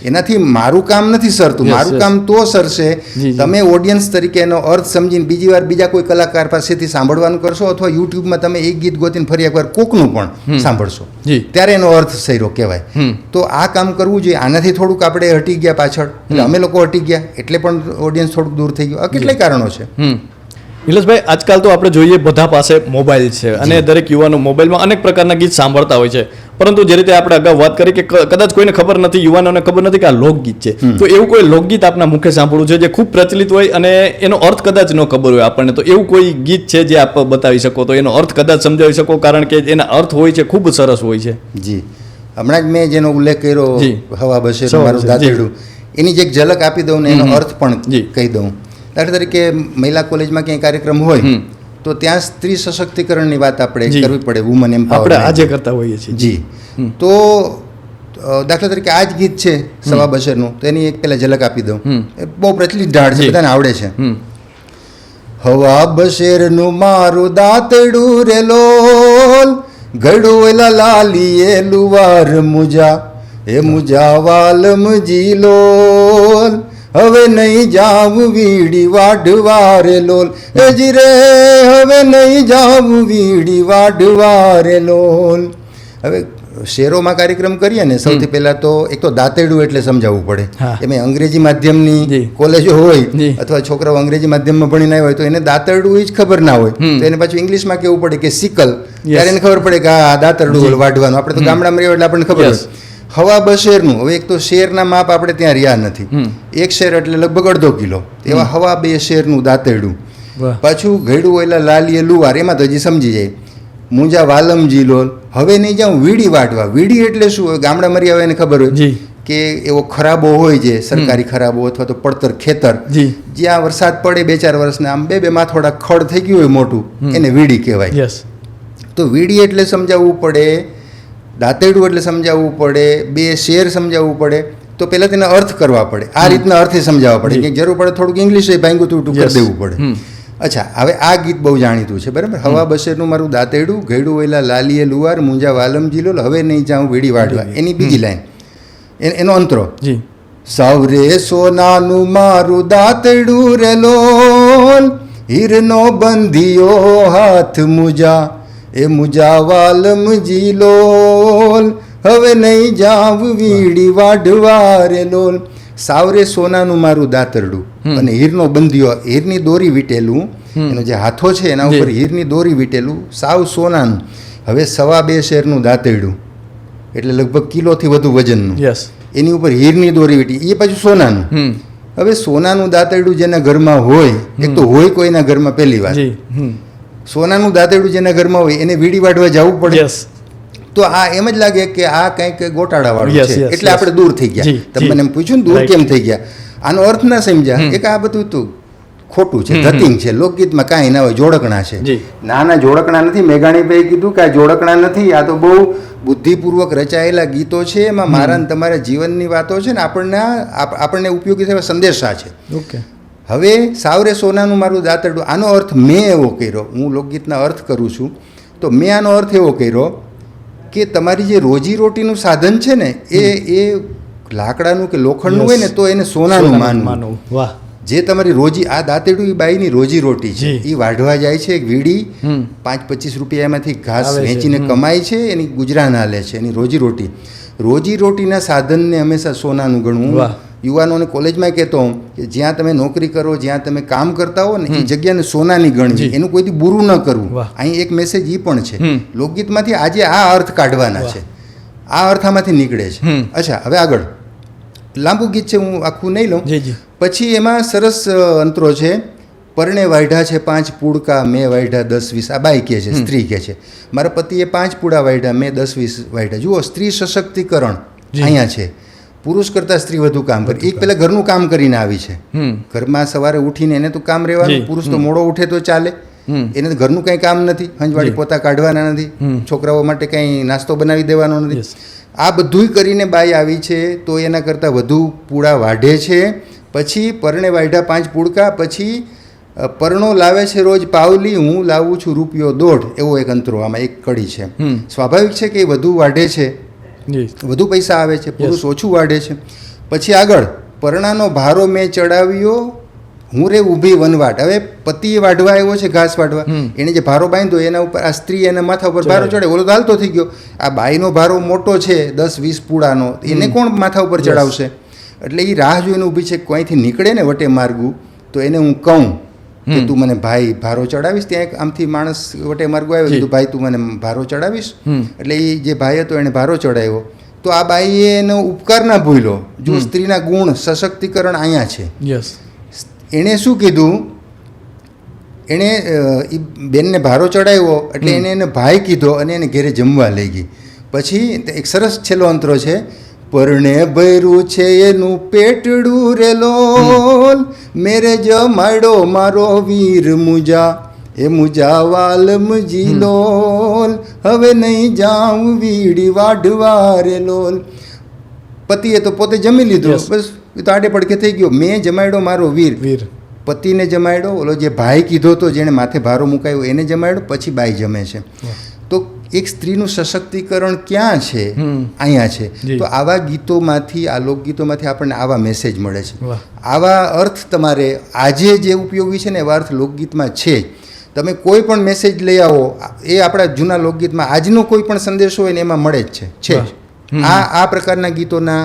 એનાથી મારું કામ નથી સરતું. મારું કામ તો સરશે તમે ઓડિયન્સ તરીકે એનો અર્થ સમજીને બીજી વાર બીજા કોઈ કલાકાર પાસેથી સાંભળવાનું કરશો, અથવા યુટ્યુબમાં તમે એક ગીત ગોતીને ફરી એકવાર કોકનું પણ સાંભળશો, ત્યારે એનો અર્થ સહીરો કહેવાય. તો આ કામ કરવું જોઈએ. આનાથી થોડુંક આપણે હટી ગયા પાછળ, એટલે અમે લોકો હટી ગયા, એટલે પણ ઓડિયન્સ થોડુંક દૂર થઈ ગયું. આ કેટલાય કારણો છે. નિલેશભાઈ, આજકાલ તો આપણે જોઈએ બધા પાસે મોબાઈલ છે અને દરેક યુવાનો મોબાઈલમાં અનેક પ્રકારના ગીત સાંભળતા હોય છે, પરંતુ જે રીતે આપણે અગાઉ વાત કરી કે કદાચ કોઈને ખબર નથી, યુવાનોને ખબર નથી કે આ લોકગીત છે, તો એવું કોઈ લોકગીત આપના મુખે સાંભળવું છે જે ખૂબ પ્રચલિત હોય અને એનો અર્થ કદાચ ન ખબર હોય આપણને, તો એવું કોઈ ગીત છે જે આપ બતાવી શકો, તો એનો અર્થ કદાચ સમજાવી શકો, કારણ કે એના અર્થ હોય છે ખૂબ સરસ હોય છે. જી, હમણાં જ મેં જેનો ઉલ્લેખ કર્યો, હવા બસે મારું દાંતેડું, એની જે એક ઝલક આપી દઉં ને એનો અર્થ પણ કહી દઉં. દાખલા તરીકે મહિલા કોલેજમાં ક્યાંય કાર્યક્રમ હોય તો ત્યાં સ્ત્રી સશક્તિકરણની વાત આપણે કરવી પડે, વુમન એમ્પાવરમેન્ટ આજે કરતા હોઈએ છીએ. જી, તો દાખલા તરીકે આ જ ગીત છે સવા બશેરનું, તો એની એક પહેલા ઝલક આપી દઉં. એ બહુ પ્રચલિત ઢાળ છે, બધાને આવડે છે. હવા બશેરનું મારું દાંતડું રે લોલ, ગળું લાલીએ લુવાર મુજા, એ મુજા વાલમ જી લોલ, હવે નહીં જાવું વીડી વાઢવા રે લોલ, એ જી રે હવે નહીં જાવું વીડી વાઢવા રે લોલ. હવે શેરોમાં કાર્યક્રમ કરીએ ને, સૌથી પહેલા તો એક તો દાંતેડું એટલે સમજાવવું પડે. એમાં અંગ્રેજી માધ્યમની કોલેજો હોય અથવા છોકરાઓ અંગ્રેજી માધ્યમમાં ભણીને આવ્યા હોય તો એને દાંતરડું જ ખબર ના હોય, તો એને પાછું ઇંગ્લિશમાં કહેવું પડે કે સિકલ, ત્યારે એને ખબર પડે કે આ દાંતરડું વાઢવાનું. આપણે તો ગામડામાં રહ્યા એટલે આપણને ખબર હોય. હવા બશેરનું, હવે એક તો શેરના માપ આપણે ત્યાં રહ્યા નથી, એક શેર એટલે લગભગ અડધો કિલો, એવા હવા બે શેરનું દાંતેડું. પાછું ઘેડું ઓયલા લાલીએ લુવાર, એમાં તો હજી સમજી જાય. મુંજા વાલમજી લોલ, હવે નહીં જાઉં વીડી વાટવા. વીડી એટલે શું હોય, ગામડા મરી આવે એને ખબર હોય કે એવો ખરાબો હોય છે, સરકારી ખરાબો અથવા તો પડતર ખેતર, જ્યાં વરસાદ પડે 2-4 વર્ષના આમ બે માથોડા ખડ થઈ ગયું હોય મોટું, એને વીડી કહેવાય. તો વીડી એટલે સમજાવવું પડે, દાંતેડું એટલે સમજાવવું પડે, બે શેર સમજાવવું પડે, તો પહેલાં તેના અર્થ કરવા પડે. આ રીતના અર્થે સમજાવવા પડે, કે જરૂર પડે થોડુંક ઇંગ્લિશ ભાંગું તૂટું કરી દેવું પડે. અચ્છા, હવે આ ગીત બહુ જાણીતું છે, બરાબર. હવા બશેરનું મારું દાંતેડું, ઘેડું વેલા લાલીએ લુવાર, મુંજા વાલમજી લોલ, હવે નહીં જાઉં વીડી વાઢવા. એની બીજી લાઈન, એનો અંતરો, સાવરે સોનાનું મારું દાંતેડું રે લોલ, હીરનો બંધિયો હાથ મુજા, એ મુજા વાલમજી લોલ, હવે નહીં જાવ વીડી વાઢવા રે લોલ. સાવરે સોનાનું મારું દાંતરડું અને હીરનો બંધિયો, હીરની દોરી વીટેલું, એનો જે હાથો છે એના ઉપર હીરની દોરી વીટેલું, સાવ સોનાનું. હવે સવા બે શેરનું દાંતરડું એટલે લગભગ કિલોથી વધુ વજનનું, એની ઉપર હીરની દોરી વીટી, એ પાછું સોનાનું. હવે સોનાનું દાંતરડું જેના ઘરમાં હોય, એક તો હોય કોઈના ઘરમાં, પહેલી વાત સોનાનું દાંતરડું જેના ઘરમાં હોય એને વીડી વાઢવા જવું પડે, તો આ એમ જ લાગે કે આ કંઈક ગોટાળા વાળું છે, એટલે આપણે દૂર થઈ ગયા. તમે મને એમ પૂછ્યું ને દૂર કેમ થઈ ગયા, આનો અર્થ ના સમજ્યા. એક આ બધું તો ખોટું છે, ધતિંગ છે. લોકગીતમાં કાંઈ ના હોય, જોડકણા છે. ના જોડકણા નથી. મેઘાણીભાઈ કીધું કે આ જોડકણા નથી, આ તો બહુ બુદ્ધિપૂર્વક રચાયેલા ગીતો છે, એમાં મારા ને તમારા જીવનની વાતો છે ને આપણને ઉપયોગી થવા સંદેશા છે. હવે સાવરે સોનાનું મારું દાંતરડું, આનો અર્થ મેં એવો કર્યો, હું લોકગીતના અર્થ કરું છું, તો મેં આનો અર્થ એવો કર્યો કે તમારી જે રોજીરોટીનું સાધન છે ને એ લાકડાનું કે લોખંડનું હોય ને તો એને સોનાનું માનવું. જે તમારી રોજી, આ દાંતેડું એ બાઈની રોજીરોટી છે, એ વાઢવા જાય છે, વીડી 5-25 રૂપિયા એમાંથી ઘાસ વેચીને કમાય છે, એની ગુજરાન હાલે છે, એની રોજીરોટીના સાધનને હંમેશા સોનાનું ગણવું. યુવાનોને કોલેજમાં કહેતો હું કે જ્યાં તમે નોકરી કરો, જ્યાં તમે કામ કરતા હો ને એ જગ્યાને સોનાની ગણવી, એનું કોઈથી બુરું ન કરવું. અહીં એક મેસેજ એ પણ છે, લોકગીતમાંથી આજે આ અર્થ કાઢવાના છે, આ અર્થ આમાંથી નીકળે છે. અચ્છા, હવે આગળ લાંબુ ગીત છે, હું આખું નહીં લઉં. પછી એમાં સરસ અંતરો છે. પરણે વાઢ્યા છે 5 પુડકા, મેં વાઢ્યા 10-20. આ બાઈ કહે છે, સ્ત્રી કહે છે, મારા પતિએ 5 પુડા વાઢ્યા, મેં 10-20 વાઢ્યા. જુઓ, સ્ત્રી સશક્તિકરણ અહીંયા છે. પુરુષ કરતાં સ્ત્રી વધુ કામ કરે. એક પહેલાં ઘરનું કામ કરીને આવી છે, ઘરમાં સવારે ઉઠીને એને તો કામ રહેવાનું. પુરુષ તો મોડો ઉઠે તો ચાલે, એને તો ઘરનું કંઈ કામ નથી, હંજવાળી પોતા કાઢવાના નથી, છોકરાઓ માટે કંઈ નાસ્તો બનાવી દેવાનો નથી. આ બધુંય કરીને બાઈ આવી છે, તો એના કરતાં વધુ પૂડા વાઢે છે. પછી પરણે વાઢ્યા 5 પુડકા, પછી પરણો લાવે છે રોજ પાવલી, હું લાવું છું ₹1.5. એવો એક અંતરો આમાં એક કડી છે. સ્વાભાવિક છે કે એ વધુ વાઢે છે, વધુ પૈસા આવે છે, પુરુષ ઓછું વાઢે છે. પછી આગળ, પરણાનો ભારો મેં ચડાવ્યો, હું રે ઊભી વનવાટ. હવે પતિએ વાઢવા આવ્યો છે, ઘાસ વાઢવા, એને જે ભારો બાંધ્યો એના ઉપર આ સ્ત્રી એના માથા ઉપર ભારો ચડે, ઓલો તો હાલતો થઈ ગયો. આ બાઈનો ભારો મોટો છે 10-20 પુડાનો, એને કોણ માથા ઉપર ચડાવશે? એટલે એ રાહ જોઈને ઊભી છે, કોઈથી નીકળે ને વટે માર્ગું તો એને હું કહું કે તું મને ભાઈ ભારો ચડાવીશ. ત્યાં એક આમથી માણસ વટે માર્ગો આવ્યો, કીધું ભાઈ તું મને ભારો ચડાવીશ. એટલે એ જે ભાઈ હતો એને ભારો ચડાવ્યો. તો આ બાઈએ એનો ઉપકાર ના ભૂલ્યો. જો સ્ત્રીના ગુણ સશક્તિકરણ અહીંયા છે. એણે શું કીધું, એણે બેનને ભારો ચડાવ્યો એટલે એને ભાઈ કીધો અને એને ઘેરે જમવા લઈ ગઈ. પછી એક સરસ છેલ્લો અંતરો છે, પરણે ભર્યું છે એનું પેટડું રે લોલ, મેરે જમાડો મારો વીર મુજા, એ મુજા વાલમજી લોલ, હવે નહીં જાઉં વીડી વાઢવા રે લોલ. પતિએ તો પોતે જમી લીધું, બસ એ તો આડે પડકે થઈ ગયો. મેં જમાડ્યો મારો વીર. પતિને જમાડ્યો, ઓલો જે ભાઈ કીધો તો જેણે માથે ભારો મુકાયો એને જમાડ્યો, પછી બાઈ જમે છે. તો એક સ્ત્રીનું સશક્તિકરણ ક્યાં છે? અહીંયા છે. તો આવા ગીતોમાંથી, આ લોકગીતોમાંથી આપણને આવા મેસેજ મળે છે. આવા અર્થ તમારે આજે જે ઉપયોગી છે ને એવા અર્થ લોકગીતમાં છે. તમે કોઈ પણ મેસેજ લઈ આવો, એ આપણા જૂના લોકગીતમાં આજનો કોઈ પણ સંદેશો હોય ને એમાં મળે જ છે. આ પ્રકારના ગીતોના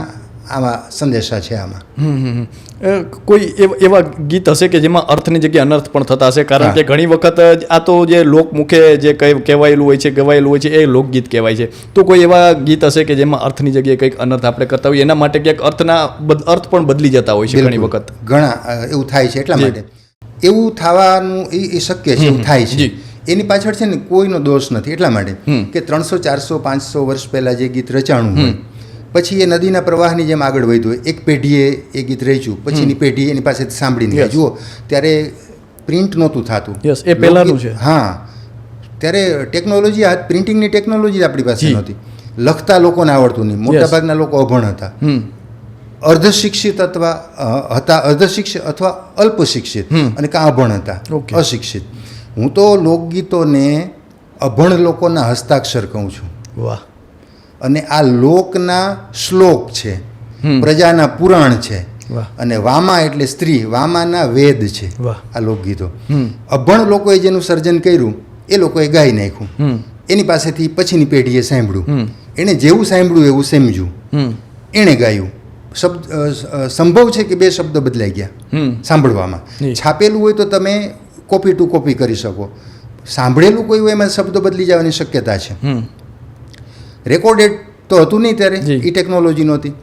આવા સંદેશા છે. આમાં કોઈ એવા ગીત હશે કે જેમાં અર્થની જગ્યાએ અનર્થ પણ થતા હશે? કારણ કે ઘણી વખત આ તો જે લોકમુખે જે કહેવાયેલું હોય છે, ગવાયેલું હોય છે, એ લોકગીત કહેવાય છે. તો કોઈ એવા ગીત હશે કે જેમાં અર્થની જગ્યાએ કંઈક અનર્થ આપણે કરતા હોઈએ, એના માટે ક્યાંક અર્થ પણ બદલી જતા હોય છે ઘણી વખત? ઘણા એવું થાય છે. એટલા માટે એવું થવાનું એ શક્ય છે, એવું થાય છે. એની પાછળ છે ને કોઈનો દોષ નથી. એટલા માટે કે 300 400 500 વર્ષ પહેલાં જે ગીત રચાણું હોય, પછી એ નદીના પ્રવાહની જેમ આગળ વધ્યું હોય. એક પેઢીએ એ ગીત રચ્યું, પછીની પેઢી એની પાસેથી સાંભળીને જુઓ, ત્યારે પ્રિન્ટ નહોતું થતું. એ પહેલાંનું છે. હા, ત્યારે ટેકનોલોજી, પ્રિન્ટિંગની ટેકનોલોજી આપણી પાસે નહોતી. લખતા લોકોને આવડતું નહીં. મોટાભાગના લોકો અભણ હતા, અર્ધશિક્ષિત અથવા અલ્પ શિક્ષિત, અને કાં અભણ હતા, અશિક્ષિત. હું તો લોકગીતોને અભણ લોકોના હસ્તાક્ષર કહું છું. વાહ! અને આ લોકના શ્લોક છે, પ્રજાના પુરાણ છે. અને વામા એટલે સ્ત્રી, વામાના વેદ છે આ લોકગીતો. અભણ લોકોએ જેનું સર્જન કર્યું એ લોકોએ ગાઈ નાખ્યું. એની પાસેથી પછીની પેઢીએ સાંભળ્યું, એણે જેવું સાંભળ્યું એવું સમજ્યું, એણે ગાયું. સંભવ છે કે 2 શબ્દ બદલાઈ ગયા સાંભળવામાં. છાપેલું હોય તો તમે કોપી ટુ કોપી કરી શકો. સાંભળેલું કોઈ હોય એમાં શબ્દો બદલી જવાની શક્યતા છે. રેકોર્ડેડ તો હતું નહીં ત્યારે, એ ટેકનોલોજી નહોતી.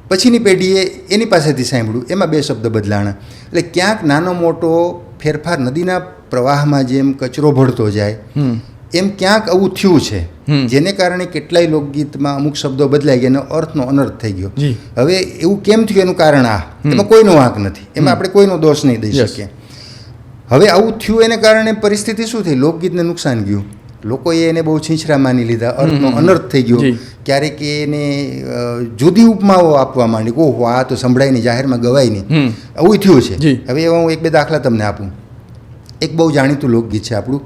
પછીની પેઢીએ એની પાસેથી સાંભળ્યું, એમાં 2 શબ્દ બદલાણા. એટલે ક્યાંક નાનો મોટો ફેરફાર, નદીના પ્રવાહમાં જેમ કચરો ભળતો જાય એમ ક્યાંક આવું થયું છે, જેને કારણે કેટલાય લોકગીતમાં અમુક શબ્દો બદલાઈ ગયા, એનો અર્થનો અનર્થ થઈ ગયો. હવે એવું કેમ થયું એનું કારણ એમાં કોઈનો વાંક નથી, એમાં આપણે કોઈનો દોષ નહીં દઈ શકીએ. હવે આવું થયું એને કારણે પરિસ્થિતિ શું થઈ? લોકગીતને નુકસાન ગયું. લોકોએ એને બહુ છીંછરા માની લીધા, અર્થનો અનર્થ થઈ ગયો. ક્યારેક એને જુદી ઉપમાઓ આપવા માંડી, ઓહો આ તો સંભળાય નહીં, જાહેરમાં ગવાય નહીં, આવું થયું છે. હવે એવા હું 1-2 દાખલા તમને આપું. એક બહુ જાણીતું લોકગીત છે આપણું,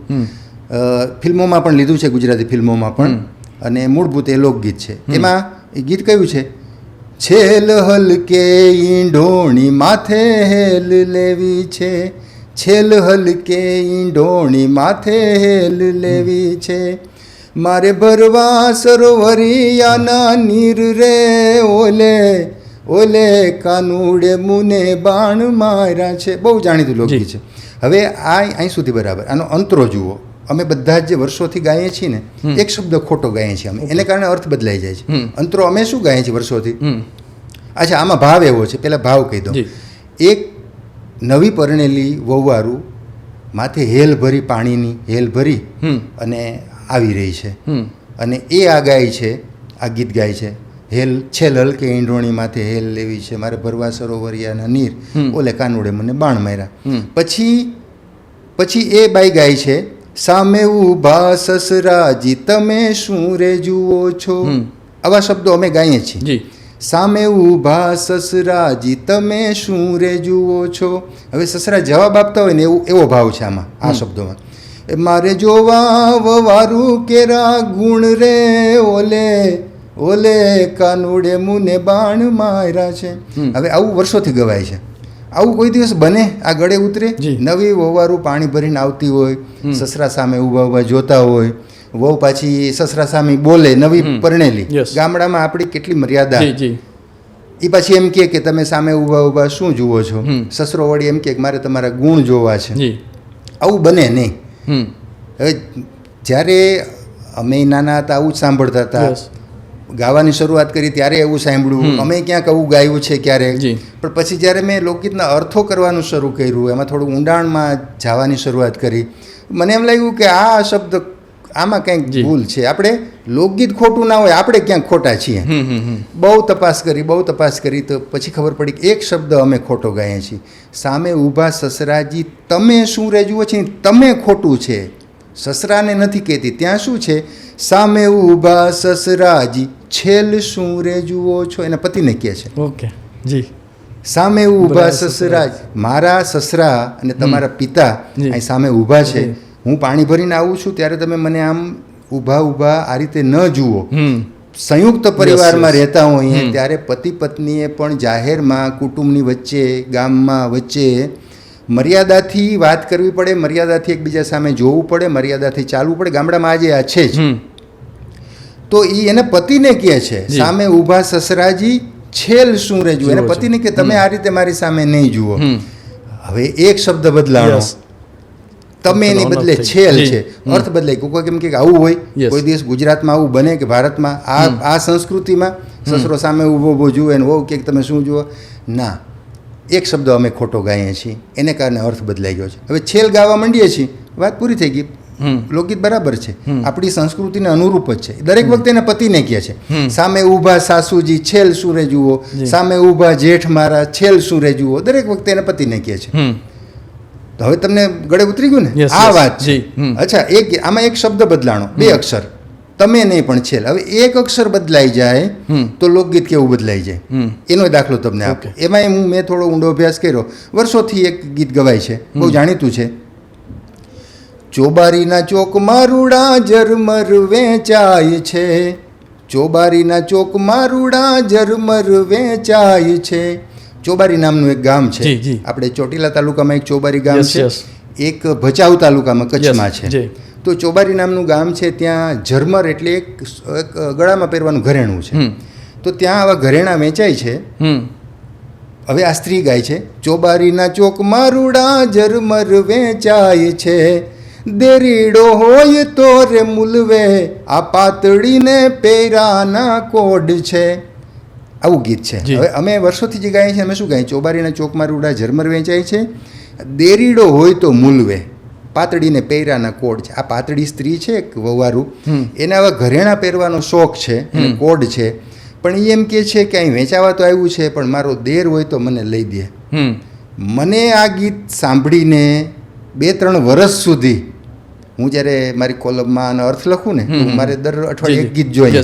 ફિલ્મોમાં પણ લીધું છે, ગુજરાતી ફિલ્મોમાં પણ, અને મૂળભૂત એ લોકગીત છે. એમાં એ ગીત કયું છે? છેલ હલકે ઈંઢોણી માથે હેલ લેવી છે, છેલ હલકે ઈંઢોણી માથે હેલ લેવી છે, મારે ભરવા સરોવરિયાના નીર રે, ઓલે ઓલે કાનુડે મુને બાણ માર્યા છે. બહુ જાણીતું લોકગીત છે. હવે આ અહીં સુધી બરાબર. આનો અંતરો જુઓ. અમે બધા જ જે વર્ષોથી ગાઈએ છીએ ને, એક શબ્દ ખોટો ગાઈએ છીએ અમે, એને કારણે અર્થ બદલાઈ જાય છે. અંતરો અમે શું ગાઈએ છીએ વર્ષોથી? અચ્છા, આમાં ભાવ એવો છે, પહેલાં ભાવ કહી દઉં. એક નવી પરણેલી વહુવારું માથે હેલ ભરી, પાણીની હેલ ભરી અને આવી રહી છે, અને એ આ ગાય છે, આ ગીત ગાય છે, હેલ છેલ હલકે ઈંઢોણી માથે હેલ લેવી છે, મારે ભરવા સરોવરિયાના નીર, ઓલે કાનુડે મને બાણ માર્યા. પછી એ બાઈ ગાય છે, સામે ઊભા સસરાજી તમે શું રે જુઓ છો. આવા શબ્દો અમે ગાઈએ છીએ. સામે ઊભા સસરાજી તમે શું રે જુઓ છો. હવે સસરા જવાબ આપતા હોય ને એવો ભાવ છે આમાં, આ શબ્દોમાં. મારે જોવા વવારું કેરા ગુણ રે, ઓલે ઓલે કાનુડે મુને બાણ માર્યા છે. હવે આવું વર્ષોથી ગવાય છે. આવું કોઈ દિવસ બને? આ ગળે ઉતરે? નવી વવારું પાણી ભરીને આવતી હોય, સસરા સામે ઊભા જોતા હોય, વહુ પાછી સસરા સામે બોલે, નવી પરણેલી. ગામડામાં આપણી કેટલી મર્યાદા. એ પાછી એમ કે તમે સામે ઊભા શું જુઓ છો? સસરો વળી એમ કે મારે તમારા ગુણ જોવા છે. આવું બને નહીં. હવે જ્યારે અમે નાના હતા આવું જ સાંભળતા હતા, ગાવાની શરૂઆત કરી ત્યારે એવું સાંભળ્યું, અમે ક્યાંક આવું ગાયું છે ક્યારેક, પણ પછી જ્યારે મેં લોકગીતના અર્થો કરવાનું શરૂ કર્યું, એમાં થોડું ઊંડાણમાં જવાની શરૂઆત કરી, મને એમ લાગ્યું કે આ શબ્દ આમાં કંઈક ભૂલ છે, આપણે લોકગીત ખોટું ના હોય, આપણે ક્યાંક ખોટા છીએ. બહુ તપાસ કરી તો પછી ખબર પડી કે એક શબ્દ અમે ખોટો ગાઈએ છીએ. સામે ઊભા સસરાજી તમે શું રેજવો છે, તમે ખોટું છે, સસરાને નથી કહેતી. ત્યાં શું છે, સામે ઊભા સસરાજી છેલ શું રેજવો છો, એના પતિને કહે છે. ઓકે જી. સામે ઊભા સસરાજ, મારા સસરા અને તમારા પિતા અહીં સામે ઊભા છે, હું પાણી ભરીને આવું છું ત્યારે તમે મને આમ ઊભા આ રીતે ન જુઓ. સંયુક્ત પરિવારમાં રહેતા હોઈએ ત્યારે પતિ પત્નીએ પણ જાહેરમાં, કુટુંબની વચ્ચે, ગામમાં વચ્ચે મર્યાદાથી વાત કરવી પડે, મર્યાદાથી એકબીજા સામે જોવું પડે, મર્યાદાથી ચાલવું પડે. ગામડામાં આજે આ છે જ. તો એ એને પતિને કહે છે, સામે ઊભા સસરાજી છેલ શું રે જુઓ, એને પતિને કે તમે આ રીતે મારી સામે નહીં જુઓ. હવે એક શબ્દ બદલાણો, તમે એની બદલે છેલ છે, અર્થ બદલાય. કોઈ કેમ કે આવું હોય, કોઈ દિવસ ગુજરાતમાં આવું બને કે ભારતમાં આ સંસ્કૃતિમાં સસરો સામે ઊભો જુએ ને વહુ કે તમે શું જુઓ, ના. એક શબ્દ અમે ખોટો ગાઈએ છીએ, એને કારણે અર્થ બદલાઈ ગયો છે. હવે છેલ ગાવા માંડીએ છીએ, વાત પૂરી થઈ ગઈ. લોકગીત બરાબર છે, આપણી સંસ્કૃતિને અનુરૂપ જ છે. દરેક વખતે એને પતિને કહે છે, સામે ઊભા સાસુજી છેલ શું રે જુઓ, સામે ઊભા જેઠ મારા છેલ શું રે જુઓ, દરેક વખતે એને પતિને કહે છે. તો હવે તમને ગળે ઉતરી ગયું ને આ વાત છે. અચ્છા, આમાં એક શબ્દ બદલાણો, 2 અક્ષર, તમે નહીં પણ છેલ. હવે એક અક્ષર બદલાઈ જાય તો લોકગીત કેવું બદલાઈ જાય, એનો દાખલો તમને આપો. એમાં મેં થોડો ઊંડો અભ્યાસ કર્યો. વર્ષોથી એક ગીત ગવાય છે, બહુ જાણીતું છે. ચોબારીના ચોકમાં રૂડા ઝરમર વેચાય છે, ચોબારીના ચોકમાં રૂડા ઝરમર વેચાય છે. ચોબારી નામનું એક ગામ છે, આપણે ચોટીલા તાલુકામાં એક ચોબારી ગામ છે, એક ભચાઉ તાલુકામાં કચ્છમાં છે. તો ચોબારી નામનું ગામ છે, ત્યાં ઝરમર એટલે એક ગળામાં પહેરવાનું ઘરેણું છે. તો ત્યાં આવા ઘરેણા વેચાય છે. હવે આ સ્ત્રી ગાય છે, ચોબારીના ચોકમાં રૂડા ઝરમર વેચાય છે, દેરીડો હોય તો રે મુલવે, આ પાતળીને પેરાના કોડ છે. આવું ગીત છે. હવે અમે વર્ષોથી જે ગાઈએ છીએ, અમે શું ગાઈએ, ચોબારીના ચોકમાં રૂડા ઝરમર વેચાય છે, દેરીડો હોય તો મુલવે, પાતળીને પહેરાના કોડ છે. આ પાતળી સ્ત્રી છે એક વવારું, એને આવા ઘરેણા પહેરવાનો શોખ છે, એને કોડ છે, પણ એ એમ કહે છે કે અહીં વેચાવા તો આવ્યું છે, પણ મારો દેર હોય તો મને લઈ દે. મને આ ગીત સાંભળીને 2-3 વર્ષ સુધી, હું જ્યારે મારી કોલમમાં અર્થ લખું ને, મારે દર અઠવાડિયે એક ગીત જોઈએ,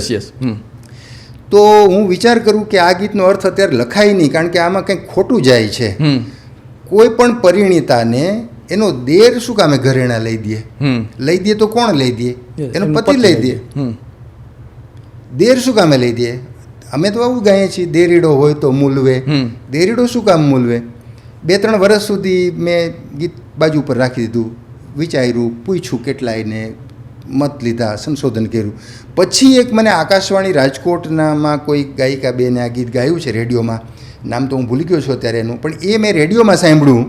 તો હું વિચાર કરું કે આ ગીતનો અર્થ અત્યારે લખાય નહીં, કારણ કે આમાં કંઈક ખોટું જાય છે. કોઈ પણ પરિણીતાને એનો દેર શું કામે ઘરેણા લઈ દે તો કોણ લઈ દે, એનો પતિ લઈ દે. દેર શું કામે લઈ દે? અમે તો આવું ગાઈએ છીએ, દેરીડો હોય તો મૂલવે. દેરીડો શું કામ મૂલવે? 2-3 વર્ષ સુધી મેં ગીત બાજુ પર રાખી દીધું, વિચાર્યું, પૂછ્યું કેટલાયને, મત લીધા, સંશોધન કર્યું. પછી એક મને આકાશવાણી રાજકોટનામાં કોઈ ગાયિકા બેને આ ગીત ગાયું છે રેડિયોમાં, નામ તો હું ભૂલી ગયો છું અત્યારે એનું, પણ એ મેં રેડિયોમાં સાંભળ્યું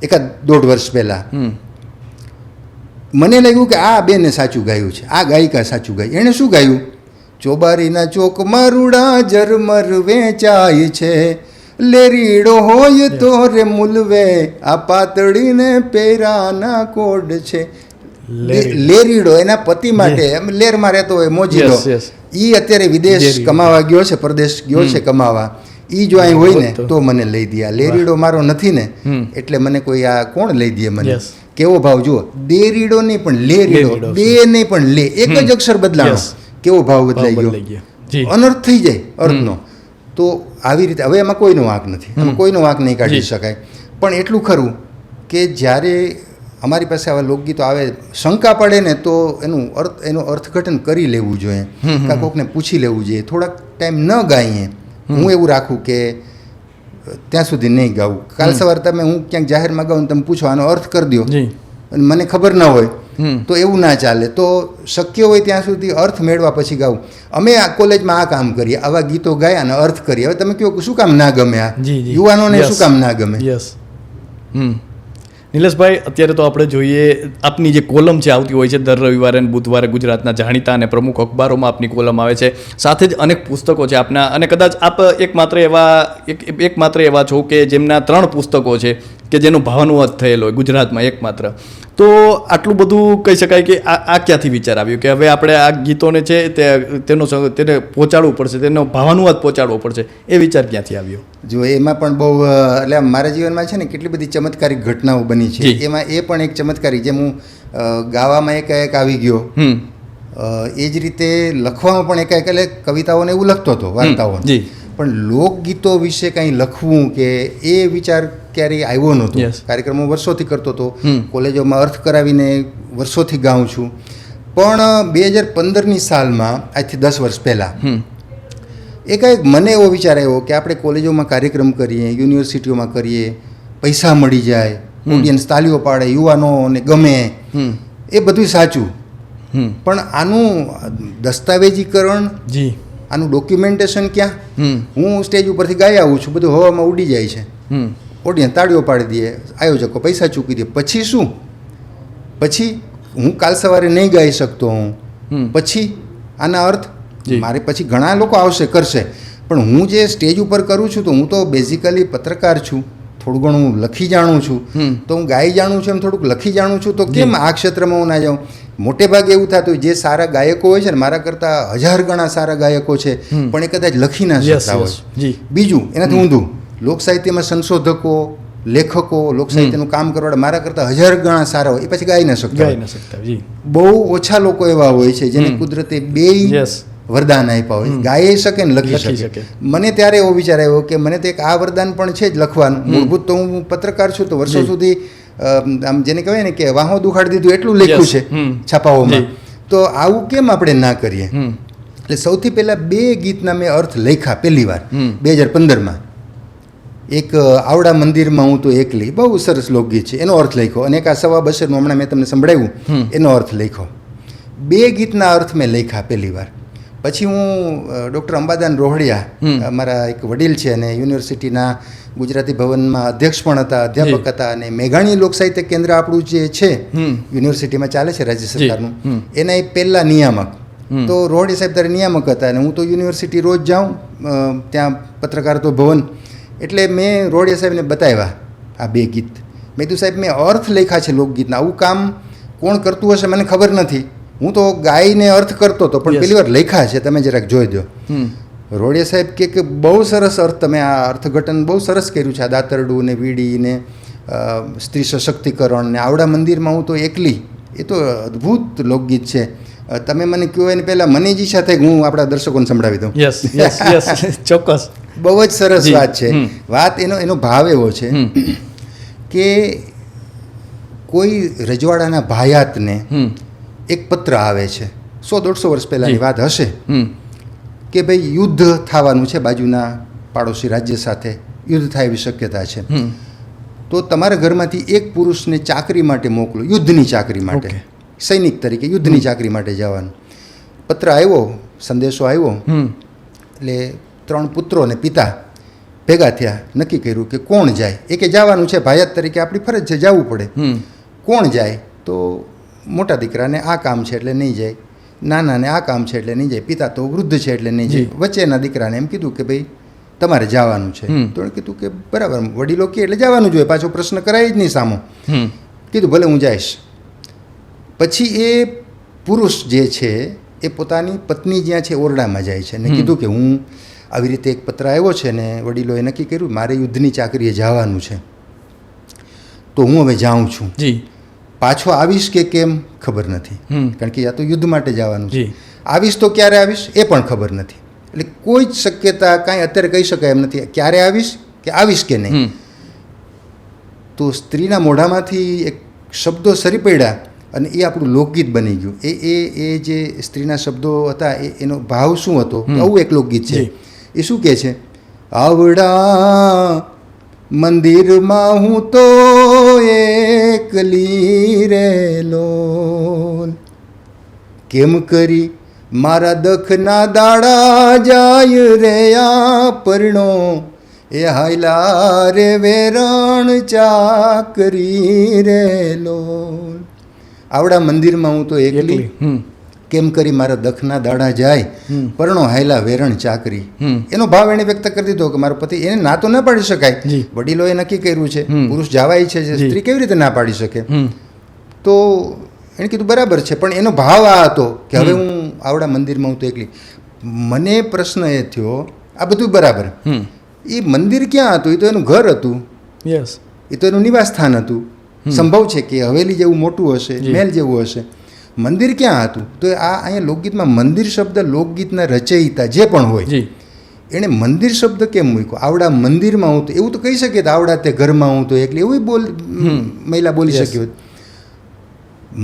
1.5 વર્ષ પહેલાં. મને લાગ્યું કે આ બેને સાચું ગાયું છે, આ ગાયિકા સાચું ગાયું. એણે શું ગાયું? ચોબારીના ચોકમાં રૂડા ઝરમર વેચાય છે, લેરીડો હોય તો રે મુલવે, આ પાતળીને પેરાના કોડ છે. લેરીડો એના પતિ માટે, એમ લેરમાં રહેતો હોય મોજીલો, એ અત્યારે વિદેશ કમાવા ગયો છે, પરદેશ ગયો છે કમાવા, એ જો અહીં હોય ને તો મને લઈ દે. આ લેરીડો મારો નથી ને, એટલે મને કોઈ આ કોણ લઈ દે મને. કેવો ભાવ જુઓ, દેરીડો નહીં પણ લેરીડો, બે નહીં પણ લે, એક જ અક્ષર બદલાણો, કેવો ભાવ બદલાઈ ગયો, અનર્થ થઈ જાય અર્થનો. તો આવી રીતે હવે એમાં કોઈનો વાંક નથી, એમાં કોઈનો વાંક નહીં કાઢી શકાય. પણ એટલું ખરું કે જ્યારે અમારી પાસે આવા લોકગીતો આવે, શંકા પડે ને તો એનું અર્થઘટન કરી લેવું જોઈએ, કાં કોકને પૂછી લેવું જોઈએ. થોડાક ટાઈમ ન ગાઈએ, હું એવું રાખું કે ત્યાં સુધી નહીં ગાવું. કાલ સવારે તમે, હું ક્યાંક જાહેરમાં ગાઉં, તમે પૂછો આનો અર્થ કરી દો, અને મને ખબર ન હોય તો એવું ના ચાલે. તો શક્ય હોય ત્યાં સુધી અર્થ મેળવા પછી ગાવું. અમે આ કોલેજમાં આ કામ કરીએ, આવા ગીતો ગાયા અને અર્થ કરીએ. હવે તમે કહો શું કામ ના ગમે, આ યુવાનોને શું કામ ના ગમે? નિલેશભાઈ, અત્યારે તો આપણે જોઈએ આપની જે કોલમ છે આવતી હોય છે દર રવિવારે અને બુધવારે ગુજરાતના જાણીતા અને પ્રમુખ અખબારોમાં આપની કોલમ આવે છે, સાથે જ અનેક પુસ્તકો છે આપના, અને કદાચ આપ એકમાત્ર એવા છો કે જેમના 3 પુસ્તકો છે કે જેનો ભાવાનુવાદ થયેલો હોય ગુજરાતમાં એકમાત્ર. તો આટલું બધું કહી શકાય કે આ ક્યાંથી વિચાર આવ્યો કે હવે આપણે આ ગીતોને છે તેને પહોંચાડવું પડશે, તેનો ભાવાનુવાદ પહોંચાડવો પડશે, એ વિચાર ક્યાંથી આવ્યો? જો એમાં પણ બહુ એટલે મારા જીવનમાં છે ને કેટલી બધી ચમત્કારિક ઘટનાઓ બની છે. એમાં એ પણ એક ચમત્કારી, જેમ હું ગાવામાં એક આવી ગયો, એ જ રીતે લખવામાં પણ એકાએક, એટલે કવિતાઓને એવું લખતો હતો, વાર્તાઓ, પણ લોકગીતો વિશે કંઈ લખવું કે એ વિચાર ક્યારેય આવ્યો નહોતો. કાર્યક્રમો વર્ષોથી કરતો હતો, કોલેજોમાં અર્થ કરાવીને વર્ષોથી ગાઉં છું, પણ 2015ની સાલમાં, આજથી 10 વર્ષ પહેલાં, એકાએક મને એવો વિચાર આવ્યો કે આપણે કોલેજોમાં કાર્યક્રમ કરીએ, યુનિવર્સિટીઓમાં કરીએ, પૈસા મળી જાય, ઓડિયન્સ તાલીઓ પાડે, યુવાનોને ગમે, એ બધું સાચું, પણ આનું દસ્તાવેજીકરણ, આનું ડોક્યુમેન્ટેશન ક્યાં? હું સ્ટેજ ઉપરથી ગાઈ આવું છું, બધું હવામાં ઉડી જાય છે, ઓડિયન્સ તાળીઓ પાડી દે, આયોજકો પૈસા ચૂકી દે, પછી શું? પછી હું કાલ સવારે નહીં ગાઈ શકતો હું, પછી આના અર્થ મારે, પછી ઘણા લોકો આવશે કરશે, પણ હું જે સ્ટેજ ઉપર કરું છું, તો હું તો બેઝિકલી પત્રકાર છું, થોડું ઘણું લખી જાણું છું, તો હું ગાઈ જાણું છું એમ થોડુંક લખી જાણું છું, તો કેમ આ ક્ષેત્રમાં હું ના જાઉં? મોટે ભાગે એવું થતું, જે સારા ગાયકો હોય છે ને, મારા કરતાં 1000 ગણા સારા ગાયકો છે, પણ એ કદાચ લખી ના શકતા હોય. બીજું એનાથી ઊંધું, લોકસાહિત્યમાં સંશોધકો, લેખકો, લોકસાહિત્યનું કામ કરવાવાળા મારા કરતાં 1000 ગણા સારા હોય, એ પછી ગાઈ ન શકતા. બહુ ઓછા લોકો એવા હોય છે જેને કુદરતે બેય વરદાન આપ્યા હોય, ગાઈ શકે ને લખી શકે. મને ત્યારે એવો વિચાર આવ્યો કે મને તો એક આ વરદાન પણ છે જ, લખવાનું. મૂળભૂત તો હું પત્રકાર છું, તો વર્ષો સુધી આમ જેને કહેવાય ને કે વાહો દુખાડી દીધું એટલું લખ્યું છે છાપાઓમાં, તો આવું કેમ આપણે ના કરીએ? એટલે સૌથી પહેલાં 2 ગીતના મેં અર્થ લખ્યા પહેલી વાર 2015માં. એક આવડા મંદિરમાં હું તો એકલી, બહુ સરસ લોકગીત છે, એનો અર્થ લખ્યો, અને એક આ સવા બશરનું હમણાં મેં તમને સંભળાવ્યું, એનો અર્થ લખ્યો. 2 ગીતના અર્થ મેં લખ્યા પહેલી વાર. પછી હું ડૉક્ટર અંબાદાન રોહડિયા, અમારા એક વડીલ છે, અને યુનિવર્સિટીના ગુજરાતી ભવનમાં અધ્યક્ષ પણ હતા, અધ્યાપક હતા, અને મેઘાણી લોકસાહિત્ય કેન્દ્ર આપણું જે છે યુનિવર્સિટીમાં ચાલે છે રાજ્ય સરકારનું, એના એ પહેલા નિયામક. તો રોહડિયા સાહેબ ત્યારે નિયામક હતા, અને હું તો યુનિવર્સિટી રોજ જાઉં, ત્યાં પત્રકારત્વ ભવન. એટલે મેં રોહડિયા સાહેબને બતાવ્યા આ 2 ગીત. મેં કીધું સાહેબ, મેં અર્થ લખ્યા છે લોકગીતના, આવું કામ કોણ કરતું હશે મને ખબર નથી, હું તો ગાઈને અર્થ કરતો હતો, પણ પહેલી વાર લખ્યા છે, તમે જરાક જોઈ દો. રોડિયા સાહેબ કે બહુ સરસ અર્થ, તમે આ અર્થઘટન બહુ સરસ કર્યું છે, આ દાતરડું ને વીડી ને સ્ત્રી સશક્તિકરણ ને આવડા મંદિરમાં હું તો એકલી, એ તો અદ્ભુત લોકગીત છે. તમે મને કહો એને પહેલાં મને જ ઈચ્છા થઈ, હું આપણા દર્શકોને સંભળાવી દઉં. ચોક્કસ. બહુ જ સરસ વાત છે. વાત એનો ભાવ એવો છે કે કોઈ રજવાડાના ભાયાતને એક પત્ર આવે છે, 100-150 વર્ષ પહેલાંની વાત હશે, કે ભાઈ યુદ્ધ થવાનું છે, બાજુના પાડોશી રાજ્ય સાથે યુદ્ધ થાય એવી શક્યતા છે, તો તમારા ઘરમાંથી એક પુરુષને ચાકરી માટે મોકલો, યુદ્ધની ચાકરી માટે, સૈનિક તરીકે યુદ્ધની ચાકરી માટે જવાનું. પત્ર આવ્યો, સંદેશો આવ્યો, એટલે 3 પુત્રો ને પિતા ભેગા થયા, નક્કી કર્યું કે કોણ જાય. એ કે જવાનું છે, ભાયાત તરીકે આપણી ફરજ છે, જવું પડે. કોણ જાય? તો મોટા દીકરાને આ કામ છે એટલે નહીં જાય, નાનાને આ કામ છે એટલે નહીં જાય, પિતા તો વૃદ્ધ છે એટલે નહીં જાય. વચ્ચેના દીકરાને એમ કીધું કે ભાઈ તમારે જવાનું છે. તો એણે કીધું કે બરાબર, વડીલો કહે એટલે જવાનું જોઈએ, પાછો પ્રશ્ન કરાય જ નહીં સામો. કીધું ભલે હું જઈશ. પછી એ પુરુષ જે છે એ પોતાની પત્ની જ્યાં છે ઓરડામાં જાય છે, ને કીધું કે હું આવી રીતે એક પત્ર આવ્યો છે ને વડીલોએ નક્કી કર્યું મારે યુદ્ધની ચાકરીએ જવાનું છે, તો હું હવે જાઉં છું. પાછો આવીશ કે કેમ ખબર નથી, કારણ કે યા તો યુદ્ધ માટે જવાનું છે, આવીશ તો ક્યારે આવીશ એ પણ ખબર નથી. એટલે કોઈ જ શક્યતા કાંઈ અત્યારે કહી શકાય એમ નથી, ક્યારે આવીશ કે નહીં. તો સ્ત્રીના મોઢામાંથી એક શબ્દો સરી પડ્યા, અને એ આપણું લોકગીત બની ગયું. એ જે સ્ત્રીના શબ્દો હતા એનો ભાવ શું હતો, આવું એક લોકગીત છે. એ શું કહે છે? આવડા મંદિરમાં હું તો એકલી રેલો, કેમ કરી મારા દખના દાડા જાય રે આ પરણો, એ હાયલા રે વેરણ ચાકરી રે લોલ. આવડા મંદિરમાં હું તો એકલી કેમ કરી મારા દખના દાડા જાય, પરણો હાયલા વેરણ ચાકરી. એનો ભાવ એને વ્યક્ત કરી દીધો કે મારો પતિ, એને ના તો ના પાડી શકાય, વડીલોએ નક્કી કર્યું છે, પુરુષ જવા ઈચ્છે છે, સ્ત્રી કેવી રીતે ના પાડી શકે? તો એણે કીધું બરાબર છે, પણ એનો ભાવ આ હતો કે હવે હું આવડા મંદિરમાં હું તો એકલી. મને પ્રશ્ન એ થયો, આ બધું બરાબર, એ મંદિર ક્યાં હતું? એ તો એનું ઘર હતું, એ તો એનું નિવાસ સ્થાન હતું. સંભવ છે કે હવેલી જેવું મોટું હશે, મહેલ જેવું હશે. મંદિર ક્યાં હતું? તો આ અહીંયા લોકગીતમાં મંદિર શબ્દ લોકગીતના રચયિતા જે પણ હોય એણે મંદિર શબ્દ કેમ મૂક્યો? આવડા મંદિરમાં હું તો, એવું તો કહી શકીએ આવડા તે ઘરમાં હું તો એકલી, એવું મહિલા બોલી શકી હોત.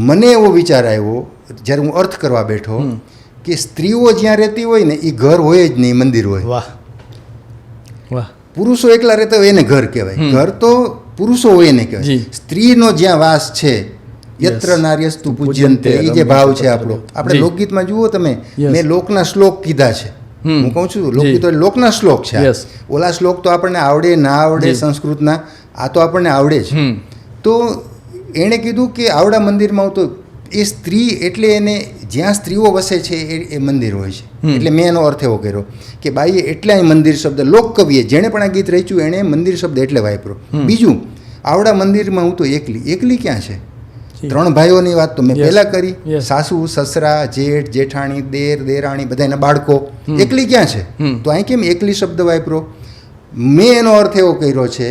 મને એવો વિચાર આવ્યો જ્યારે હું અર્થ કરવા બેઠો કે સ્ત્રીઓ જ્યાં રહેતી હોય ને એ ઘર હોય જ નહીં, મંદિર હોય. વાહ વાહ. પુરુષો એકલા રહેતા હોય એને ઘર કહેવાય, ઘર તો પુરુષો હોય એને કહેવાય. સ્ત્રીનો જ્યાં વાસ છે, યત્ર નાર્યસ્તુ પૂજ્યંતે, એ જે ભાવ છે આપણો. આપણે લોકગીતમાં જુઓ તમે, મેં લોકના શ્લોક કીધા છે. હું કહું છું લોકગીતો લોકના શ્લોક છે. ઓલા શ્લોક તો આપણને આવડે ના આવડે સંસ્કૃતના, આ તો આપણને આવડે જ. તો એણે કીધું કે આવડા મંદિરમાં હું તો, એ સ્ત્રી એટલે એને જ્યાં સ્ત્રીઓ વસે છે એ મંદિર હોય છે. એટલે મેં એનો અર્થ એવો કર્યો કે બાઈએ એટલે અહીં મંદિર શબ્દ, લોકકવિએ જેણે પણ આ ગીત રચ્યું એણે મંદિર શબ્દ એટલે વાપર્યો. બીજું, આવડા મંદિરમાં હું તો એકલી. એકલી ક્યાં છે? 3 ભાઈઓની વાત તો મેં પહેલા કરી, સાસુ સસરા જેઠ જેઠાણી દેર દેરાણી બધાના બાળકો. એકલી ક્યાં છે? તો અહીં કેમ એકલી શબ્દ વાપરો? મેં એનો અર્થ એવો કર્યો છે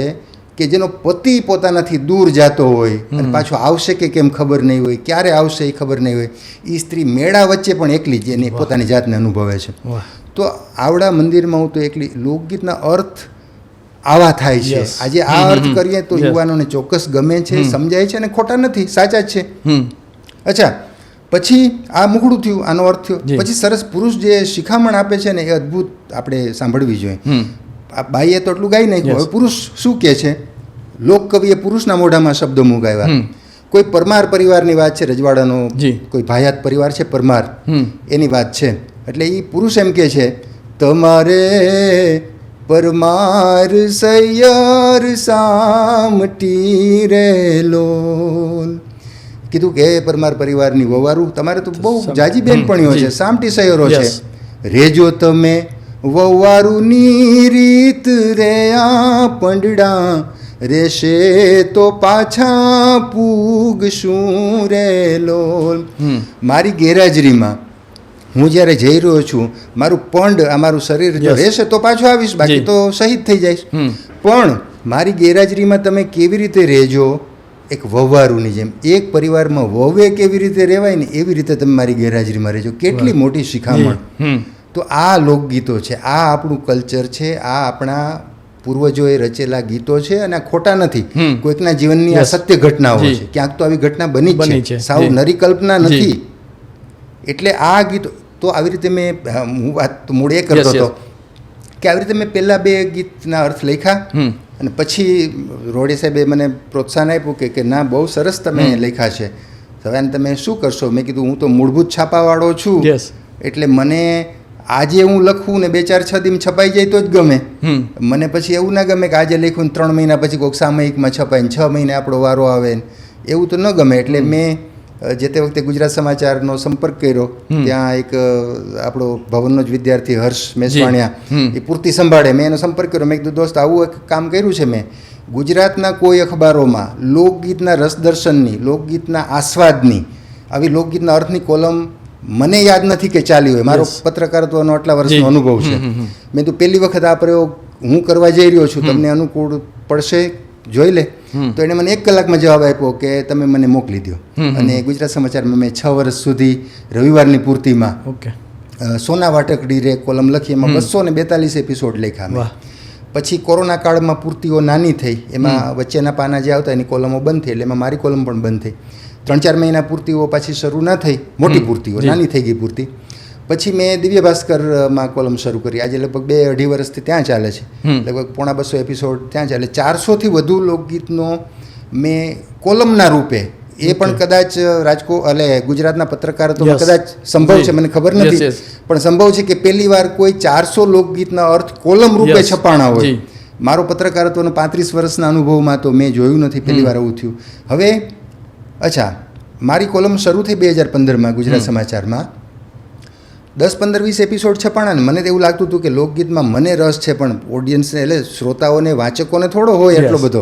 કે જેનો પતિ પોતાનાથી દૂર જતો હોય અને પાછો આવશે કે કેમ ખબર નહીં હોય, ક્યારે આવશે એ ખબર નહીં હોય, એ સ્ત્રી મેળા વચ્ચે પણ એકલી જ એની પોતાની જાતને અનુભવે છે. તો આવડા મંદિરમાં હું તો એકલી. લોકગીતના અર્થ આવા થાય છે. આજે આ અર્થ કરીએ તો યુવાનોને ચોક્કસ ગમે છે, સમજાય છે અને ખોટા નથી, સાચા જ છે. અચ્છા, પછી આ મુખડું થયું, આનો અર્થ થયો. પછી સરસ પુરુષ જે શિખામણ આપે છે ને એ અદ્ભુત આપણે સાંભળવી જોઈએ. આ બાઈએ તો એટલું ગાઈ નાખ્યું, હવે પુરુષ શું કહે છે? લોકકવિએ પુરુષના મોઢામાં શબ્દો મુકાવ્યા. કોઈ પરમાર પરિવારની વાત છે, રજવાડાનો કોઈ ભાયાત પરિવાર છે પરમાર, એની વાત છે. એટલે એ પુરુષ એમ કહે છે, તમારે પરમાર સૈયર સામટી રે લોલ. કીધું કે પરમાર પરિવારની વવારું, તમારે તો બહુ જાજી બેનપણીઓ છે, સામટી સૈયરો છે, રેજો તમે વવારુની રીત રે આ પંડડા, રેશે તો પાછા પૂગશું રે લોલ. મારી ગેરહાજરીમાં હું જ્યારે જઈ રહ્યો છું, મારું પંડ, આ મારું શરીર જો રહેશે તો પાછું આવીશ, બાકી તો શહીદ થઈ જઈશ. પણ મારી ગેરહાજરીમાં તમે કેવી રીતે રહેજો? એક વવારુની જેમ. એક પરિવારમાં વવે કેવી રીતે રહેવાય ને એવી રીતે તમે મારી ગેરહાજરીમાં રહેજો. કેટલી મોટી શિખામણ. તો આ લોકગીતો છે, આ આપણું કલ્ચર છે, આ આપણા પૂર્વજોએ રચેલા ગીતો છે અને આ ખોટા નથી. કોઈકના જીવનની આ સત્ય ઘટનાઓ છે, ક્યાંક તો આવી ઘટના બની જ છે, સાવ નરી કલ્પના નથી. એટલે આ ગીતો તો આવી રીતે હું વાત મૂળ એ કરતો હતો કે આવી રીતે મેં પહેલાં 2 ગીતના અર્થ લખ્યા અને પછી રોડે સાહેબે મને પ્રોત્સાહન આપ્યું કે ના, બહુ સરસ તમે લખ્યા છે, હવે તમે શું કરશો? મેં કીધું હું તો મૂળભૂત છાપાવાળો છું, એટલે મને આજે હું લખું ને 2-4-6 દિન છપાઈ જાય તો જ ગમે. મને પછી એવું ના ગમે કે આજે લખ્યું ને 3 મહિના પછી કોઈક સામયિકમાં છપાય ને 6 મહિને આપણો વારો આવે ને, એવું તો ન ગમે. એટલે મેં જે તે વખતે ગુજરાત સમાચારનો સંપર્ક કર્યો. ત્યાં એક આપણો ભવનનો જ વિદ્યાર્થી હર્ષ મેસવાણિયા, એ પૂર્તિ સંભાળે, મેં એનો સંપર્ક કર્યો. મેં કીધું દોસ્ત આવું એક કામ કર્યું છે મેં, ગુજરાતના કોઈ અખબારોમાં લોકગીતના રસદર્શનની, લોકગીતના આસ્વાદની, આવી લોકગીતના અર્થની કોલમ મને યાદ નથી કે ચાલી હોય. મારો પત્રકારત્વનો આટલા વર્ષનો અનુભવ છે. મેં તો પહેલી વખત આ પ્રયોગ હું કરવા જઈ રહ્યો છું, તમને અનુકૂળ પડશે જોઈ લે. તો એણે મને 1 કલાકમાં જવાબ આપ્યો કે તમે મને મોકલી દો. અને ગુજરાત સમાચારમાં મેં 6 વર્ષ સુધી રવિવારની પૂર્તિમાં સોના વાટકડીરે કોલમ લખી, એમાં 242 એપિસોડ લખ્યા. પછી કોરોના કાળમાં પૂર્તિઓ નાની થઈ, એમાં વચ્ચેના પાના જે આવતા એની કોલમો બંધ થઈ, એટલે એમાં મારી કોલમ પણ બંધ થઈ. 3-4 મહિના પૂર્તિઓ પાછી શરૂ ન થઈ, મોટી પૂર્તિઓ, નાની થઈ ગઈ પૂર્તિ. પછી મેં દિવ્ય ભાસ્કરમાં કોલમ શરૂ કરી. આજે લગભગ 2-2.5 વર્ષથી ત્યાં ચાલે છે, લગભગ 250 એપિસોડ ત્યાં ચાલે. 400થી વધુ લોકગીતનો મેં કોલમના રૂપે, એ પણ કદાચ રાજકોટ એટલે ગુજરાતના પત્રકારત્વમાં કદાચ સંભવ છે, મને ખબર નથી, પણ સંભવ છે કે પહેલી વાર કોઈ 400 લોકગીતના અર્થ કોલમ રૂપે છપાણા હોય. મારો પત્રકારત્વનો 35 વર્ષના અનુભવમાં તો મેં જોયું નથી, પહેલી વાર આવું થયું. હવે અચ્છા, મારી કોલમ શરૂ થઈ 2015માં ગુજરાત સમાચારમાં. 10-15-20 એપિસોડ છપાણા ને મને તો એવું લાગતું હતું કે લોકગીતમાં મને રસ છે, પણ ઓડિયન્સને એટલે શ્રોતાઓને વાચકોને થોડો હોય એટલો બધો.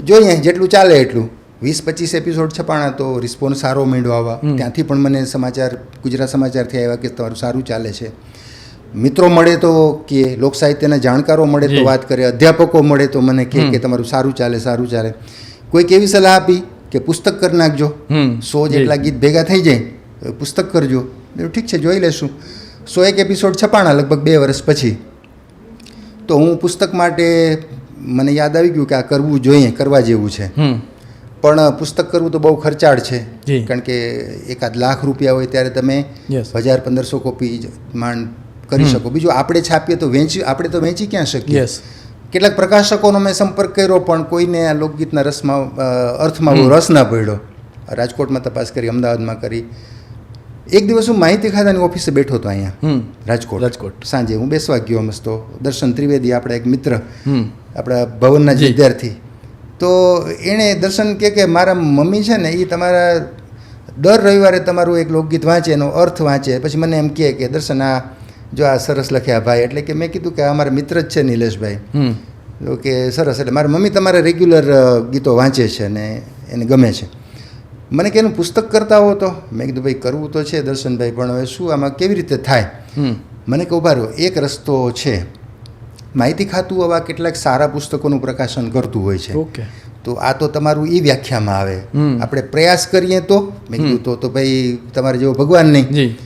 જોઈએ જેટલું ચાલે એટલું. 20-25 એપિસોડ છપાણા તો રિસ્પોન્સ સારો માંડ્યો આવવા. ત્યાંથી પણ મને સમાચાર, ગુજરાત સમાચારથી આવ્યા કે તમારું સારું ચાલે છે. મિત્રો મળે તો કે, લોક સાહિત્યના જાણકારો મળે તો વાત કરે, અધ્યાપકો મળે તો મને કે તમારું સારું ચાલે સારું ચાલે. કોઈક એવી સલાહ આપી કે પુસ્તક કરી નાખજો, 100 જેટલા ગીત ભેગા થઈ જાય, પુસ્તક કરજો. ઠીક છે, જોઈ લેશું. 101 એપિસોડ છપાણા લગભગ 2 વર્ષ પછી. તો હું પુસ્તક માટે મને યાદ આવી ગયું કે આ કરવું જોઈએ, કરવા જેવું છે. પણ પુસ્તક કરવું તો બહુ ખર્ચાળ છે, કારણ કે 1-2 લાખ રૂપિયા હોય ત્યારે તમે 1000-1500 કોપી માંડ કરી શકો. બીજું આપણે છાપીએ તો આપણે તો વેચી ક્યાં શકીએ. કેટલાક પ્રકાશકોનો મેં સંપર્ક કર્યો, પણ કોઈને આ લોકગીતના રસમાં અર્થમાં બહુ રસ ના પડ્યો. રાજકોટમાં તપાસ કરી, અમદાવાદમાં કરી. એક દિવસ હું માહિતી ખાતાની ઓફિસે બેઠો હતો અહીંયા રાજકોટ. સાંજે હું બેસવા ગયો મસ્તો. દર્શન ત્રિવેદી, આપણા એક મિત્ર, આપણા ભવનના જ વિદ્યાર્થી. તો એણે દર્શન કે મારા મમ્મી છે ને, એ તમારા દર રવિવારે તમારું એક લોકગીત વાંચે, એનો અર્થ વાંચે, પછી મને એમ કહે કે દર્શન આ જો આ સરસ લખ્યા ભાઈ. એટલે કે મેં કીધું કે અમારા મિત્ર જ છે નિલેશભાઈ. તો કે સરસ, એટલે મારી મમ્મી તમારા રેગ્યુલર ગીતો વાંચે છે ને એને ગમે છે. મને કે એનું પુસ્તક કરતા હો તો. મેં કીધું ભાઈ કરવું તો છે દર્શનભાઈ, પણ હવે શું આમાં કેવી રીતે થાય. મને કહું ઉભા રહો, એક રસ્તો છે. માહિતી ખાતું આવા કેટલાક સારા પુસ્તકોનું પ્રકાશન કરતું હોય છે. તો આ તો તમારું એ વ્યાખ્યામાં આવે. આપણે પ્રયાસ કરીએ તો. મેં કીધું તો ભાઈ તમારે જેવો ભગવાન નહીં.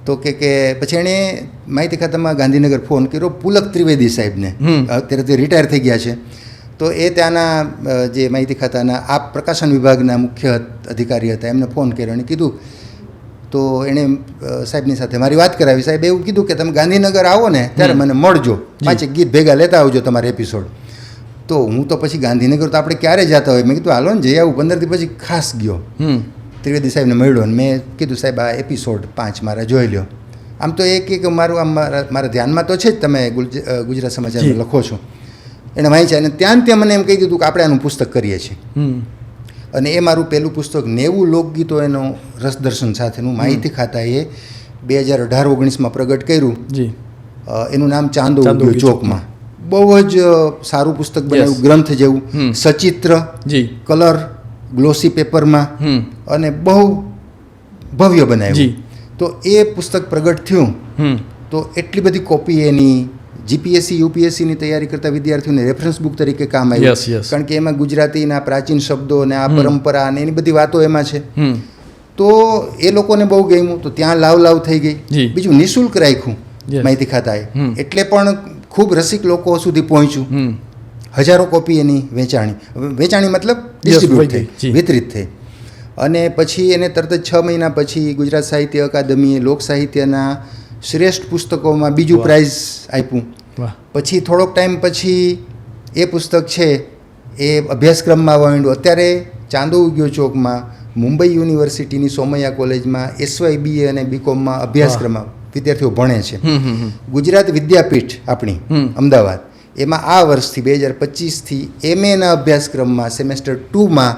તો કે પછી એણે માહિતી ખાતામાં ગાંધીનગર ફોન કર્યો પુલક ત્રિવેદી સાહેબને. અત્યારે તે રિટાયર થઈ ગયા છે. તો એ ત્યાંના જે માહિતી ખાતાના આ પ્રકાશન વિભાગના મુખ્ય અધિકારી હતા, એમને ફોન કર્યો અને કીધું. તો એણે સાહેબની સાથે મારી વાત કરાવી. સાહેબ એવું કીધું કે તમે ગાંધીનગર આવો ને ત્યારે મને મળજો, 5 ગીત ભેગા લેતા આવજો તમારા એપિસોડ. તો હું તો પછી ગાંધીનગર તો આપણે ક્યારે જતા હોય, મેં કીધું હાલો ને જઈ આવું. 15 દી પછી ખાસ ગયો, ત્રિવેદી સાહેબને મળ્યો ને મેં કીધું સાહેબ આ એપિસોડ 5 મારા જોઈ લ્યો. આમ તો એક મારું આમ મારા ધ્યાનમાં તો છે જ, તમે ગુજરાત સમાચારમાં લખો છો. એને વાંચ્યા અને ત્યાં મને એમ કહી દીધું કે આપણે આનું પુસ્તક કરીએ છીએ. અને એ મારું પહેલું પુસ્તક 90 લોકગીતો એનો રસદર્શન સાથેનું માહિતી ખાતાએ 2018-19માં પ્રગટ કર્યું. એનું નામ ચાંદો ઉગ્યો ચોકમાં. બહુ જ સારું પુસ્તક બનાવ્યું, ગ્રંથ જેવું, સચિત્ર, કલર, ગ્લોસી પેપરમાં, અને બહુ ભવ્ય બનાવ્યું. તો એ પુસ્તક પ્રગટ થયું તો એટલી બધી કોપી એની જીપીએસસી યુપીએસસીની તૈયારી કરતા વિદ્યાર્થીઓને રેફરન્સ બુક તરીકે કામ આવ્યું. કારણ કે એમાં ગુજરાતીના પ્રાચીન શબ્દો અને આ પરંપરા અને એની બધી વાતો એમાં છે. તો એ લોકોને બહુ ગમ્યું, તો ત્યાં લાવ થઈ ગઈ. બીજું નિઃશુલ્ક રાખ્યું માહિતી ખાતાએ, એટલે પણ ખૂબ રસિક લોકો સુધી પહોંચ્યું. હજારો કોપી એની વેચાણી મતલબ ડિસ્ટ્રીબ્યુટ થઈ, વિતરિત થઈ. અને પછી એને તરત જ 6 મહિના પછી ગુજરાત સાહિત્ય અકાદમીએ લોક સાહિત્યના શ્રેષ્ઠ પુસ્તકોમાં બીજું પ્રાઇઝ આપ્યું. પછી થોડોક ટાઈમ પછી એ પુસ્તક છે એ અભ્યાસક્રમમાં માંડ્યું. અત્યારે ચાંદો ઉગ્યો ચોકમાં મુંબઈ યુનિવર્સિટીની સોમૈયા કોલેજમાં SYBA અને BComમાં અભ્યાસક્રમમાં વિદ્યાર્થીઓ ભણે છે. ગુજરાત વિદ્યાપીઠ આપણી અમદાવાદ, એમાં આ વર્ષથી 2025થી MAના અભ્યાસક્રમમાં સેમેસ્ટર 2માં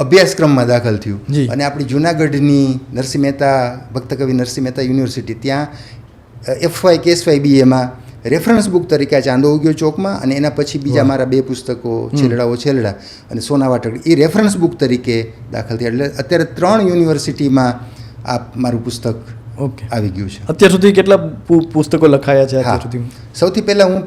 અભ્યાસક્રમમાં દાખલ થયું. અને આપણી જૂનાગઢની નરસિંહ મહેતા, ભક્તકવિ નરસિંહ મહેતા યુનિવર્સિટી, ત્યાં FY કે SYBAમાં રેફરન્સ બુક તરીકે ચાંદો ઉગ્યો ચોકમાં, અને એના પછી બીજા મારા 2 પુસ્તકો છેલડા અને સોના વાટકડી, એ રેફરન્સ બુક તરીકે દાખલ થયા. એટલે અત્યારે 3 યુનિવર્સિટીમાં આ મારું પુસ્તક આવી ગયું છે. અત્યાર સુધી કેટલા પુસ્તકો લખાયા છે અત્યાર સુધી? સૌથી પહેલાં હું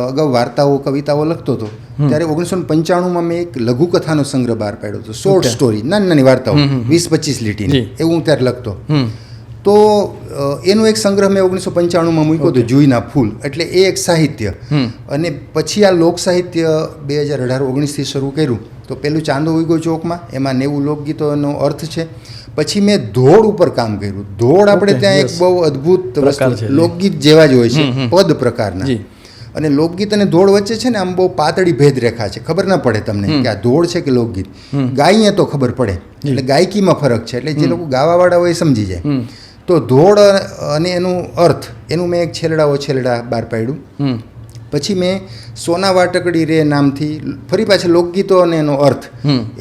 અગાઉ વાર્તાઓ, કવિતાઓ લખતો હતો. ત્યારે 1995માં મેં એક લઘુકથાનો સંગ્રહ બહાર પાડ્યો હતો, શોર્ટ સ્ટોરી, નાની વાર્તાઓ 20-25 લીટીની, એવું હું ત્યારે લખતો. તો એનો એક સંગ્રહ મેં 1995માં મૂક્યો હતો, જુઈના ફૂલ. એટલે એ એક સાહિત્ય. અને પછી આ લોક સાહિત્ય 2018-19થી શરૂ કર્યું. તો પેલું ચાંદો ઉગ્યો ચોકમાં, એમાં 90 લોકગીતોનો અર્થ છે. પછી મેં ધોળ ઉપર કામ કર્યું. ધોળ આપણે ત્યાં એક બહુ અદ્ભુત વસ્તુ, લોકગીત જેવા જ હોય છે, પદ પ્રકારના. અને લોકગીત અને ધોળ વચ્ચે છે ને આમ બહુ પાતળી ભેદરેખા છે, ખબર ના પડે તમને કે આ ધોળ છે કે લોકગીત. ગાઈએ તો ખબર પડે, એટલે ગાયકીમાં ફરક છે, એટલે જે લોકો ગાવાવાળા હોય એ સમજી જાય. તો ધોળ અને એનું અર્થ, એનું મેં એક છેલડા બહાર પાડ્યું. પછી મેં સોના વાટકડી રે નામથી ફરી પાછા લોકગીતો અને એનો અર્થ,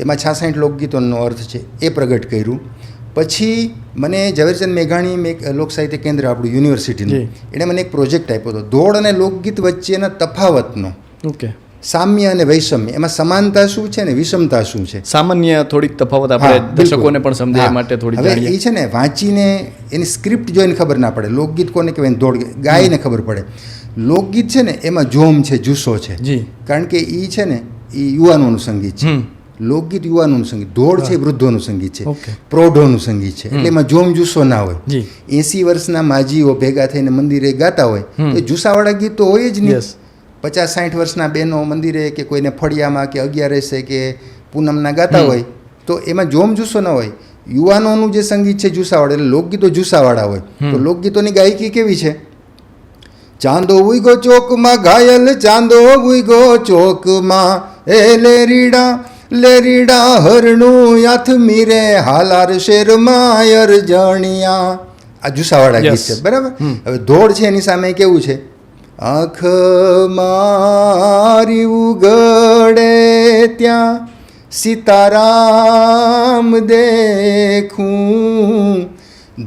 એમાં 66 લોકગીતોનો અર્થ છે એ પ્રગટ કર્યું. પછી મને ઝવેરચંદ મેઘાણી લોક સાહિત્ય કેન્દ્ર આપણું યુનિવર્સિટીનું, એણે મને એક પ્રોજેક્ટ આપ્યો હતો ધોળ અને લોકગીત વચ્ચેના તફાવતનો. ઓકે. સામ્ય અને વૈષમ્ય, એમાં સમાનતા શું છે ને વિષમતા શું છે. સામાન્ય થોડીક તફાવત આપણે દર્શકોને પણ સમજાવવા માટે થોડી હવે એ છે ને વાંચીને એની સ્ક્રિપ્ટ જોઈને ખબર ના પડે. લોકગીત કોને કહેવાય ધોળ ગાયને ખબર પડે. લોકગીત છે ને એમાં જોમ છે, જુસ્સો છે, કારણ કે એ છે ને એ યુવાનોનું સંગીત છે. લોકગીત યુવાનોનું સંગીત, ધોળ છે વૃદ્ધોનું સંગીત છે, પ્રૌઢોનું સંગીત છે, એટલે એમાં જોમ જુસ્સો ના હોય. 80 વર્ષના માજીઓ ભેગા થઈને મંદિરે ગાતા હોય તો જુસ્સાવાળા ગીત તો હોય જ નહીં. 50-60 વર્ષના બહેનો મંદિરે કે કોઈને ફળિયામાં કે 11 કે પૂનમના ગાતા હોય તો એમાં જોમ જુસ્સો ના હોય. યુવાનોનું જે સંગીત છે જુસ્સાવાળા, એટલે લોકગીતો જુસ્સાવાળા હોય. તો લોકગીતોની ગાયકી કેવી છે? ચાંદો ઉઈગો ચોકમાં ઘાયલ, ચાંદો ઉઈગો ચોકમાં, એ લેરીડા હરણું યાથ મીરે, હાલાર શેરમાં અરજણિયા. આ જુસ્સાવાળા ગીત છે, બરાબર. હવે ધોળ છે એની સામે કેવું છે? આંખ મારી ઉગડે ત્યાં સીતારામ દેખું,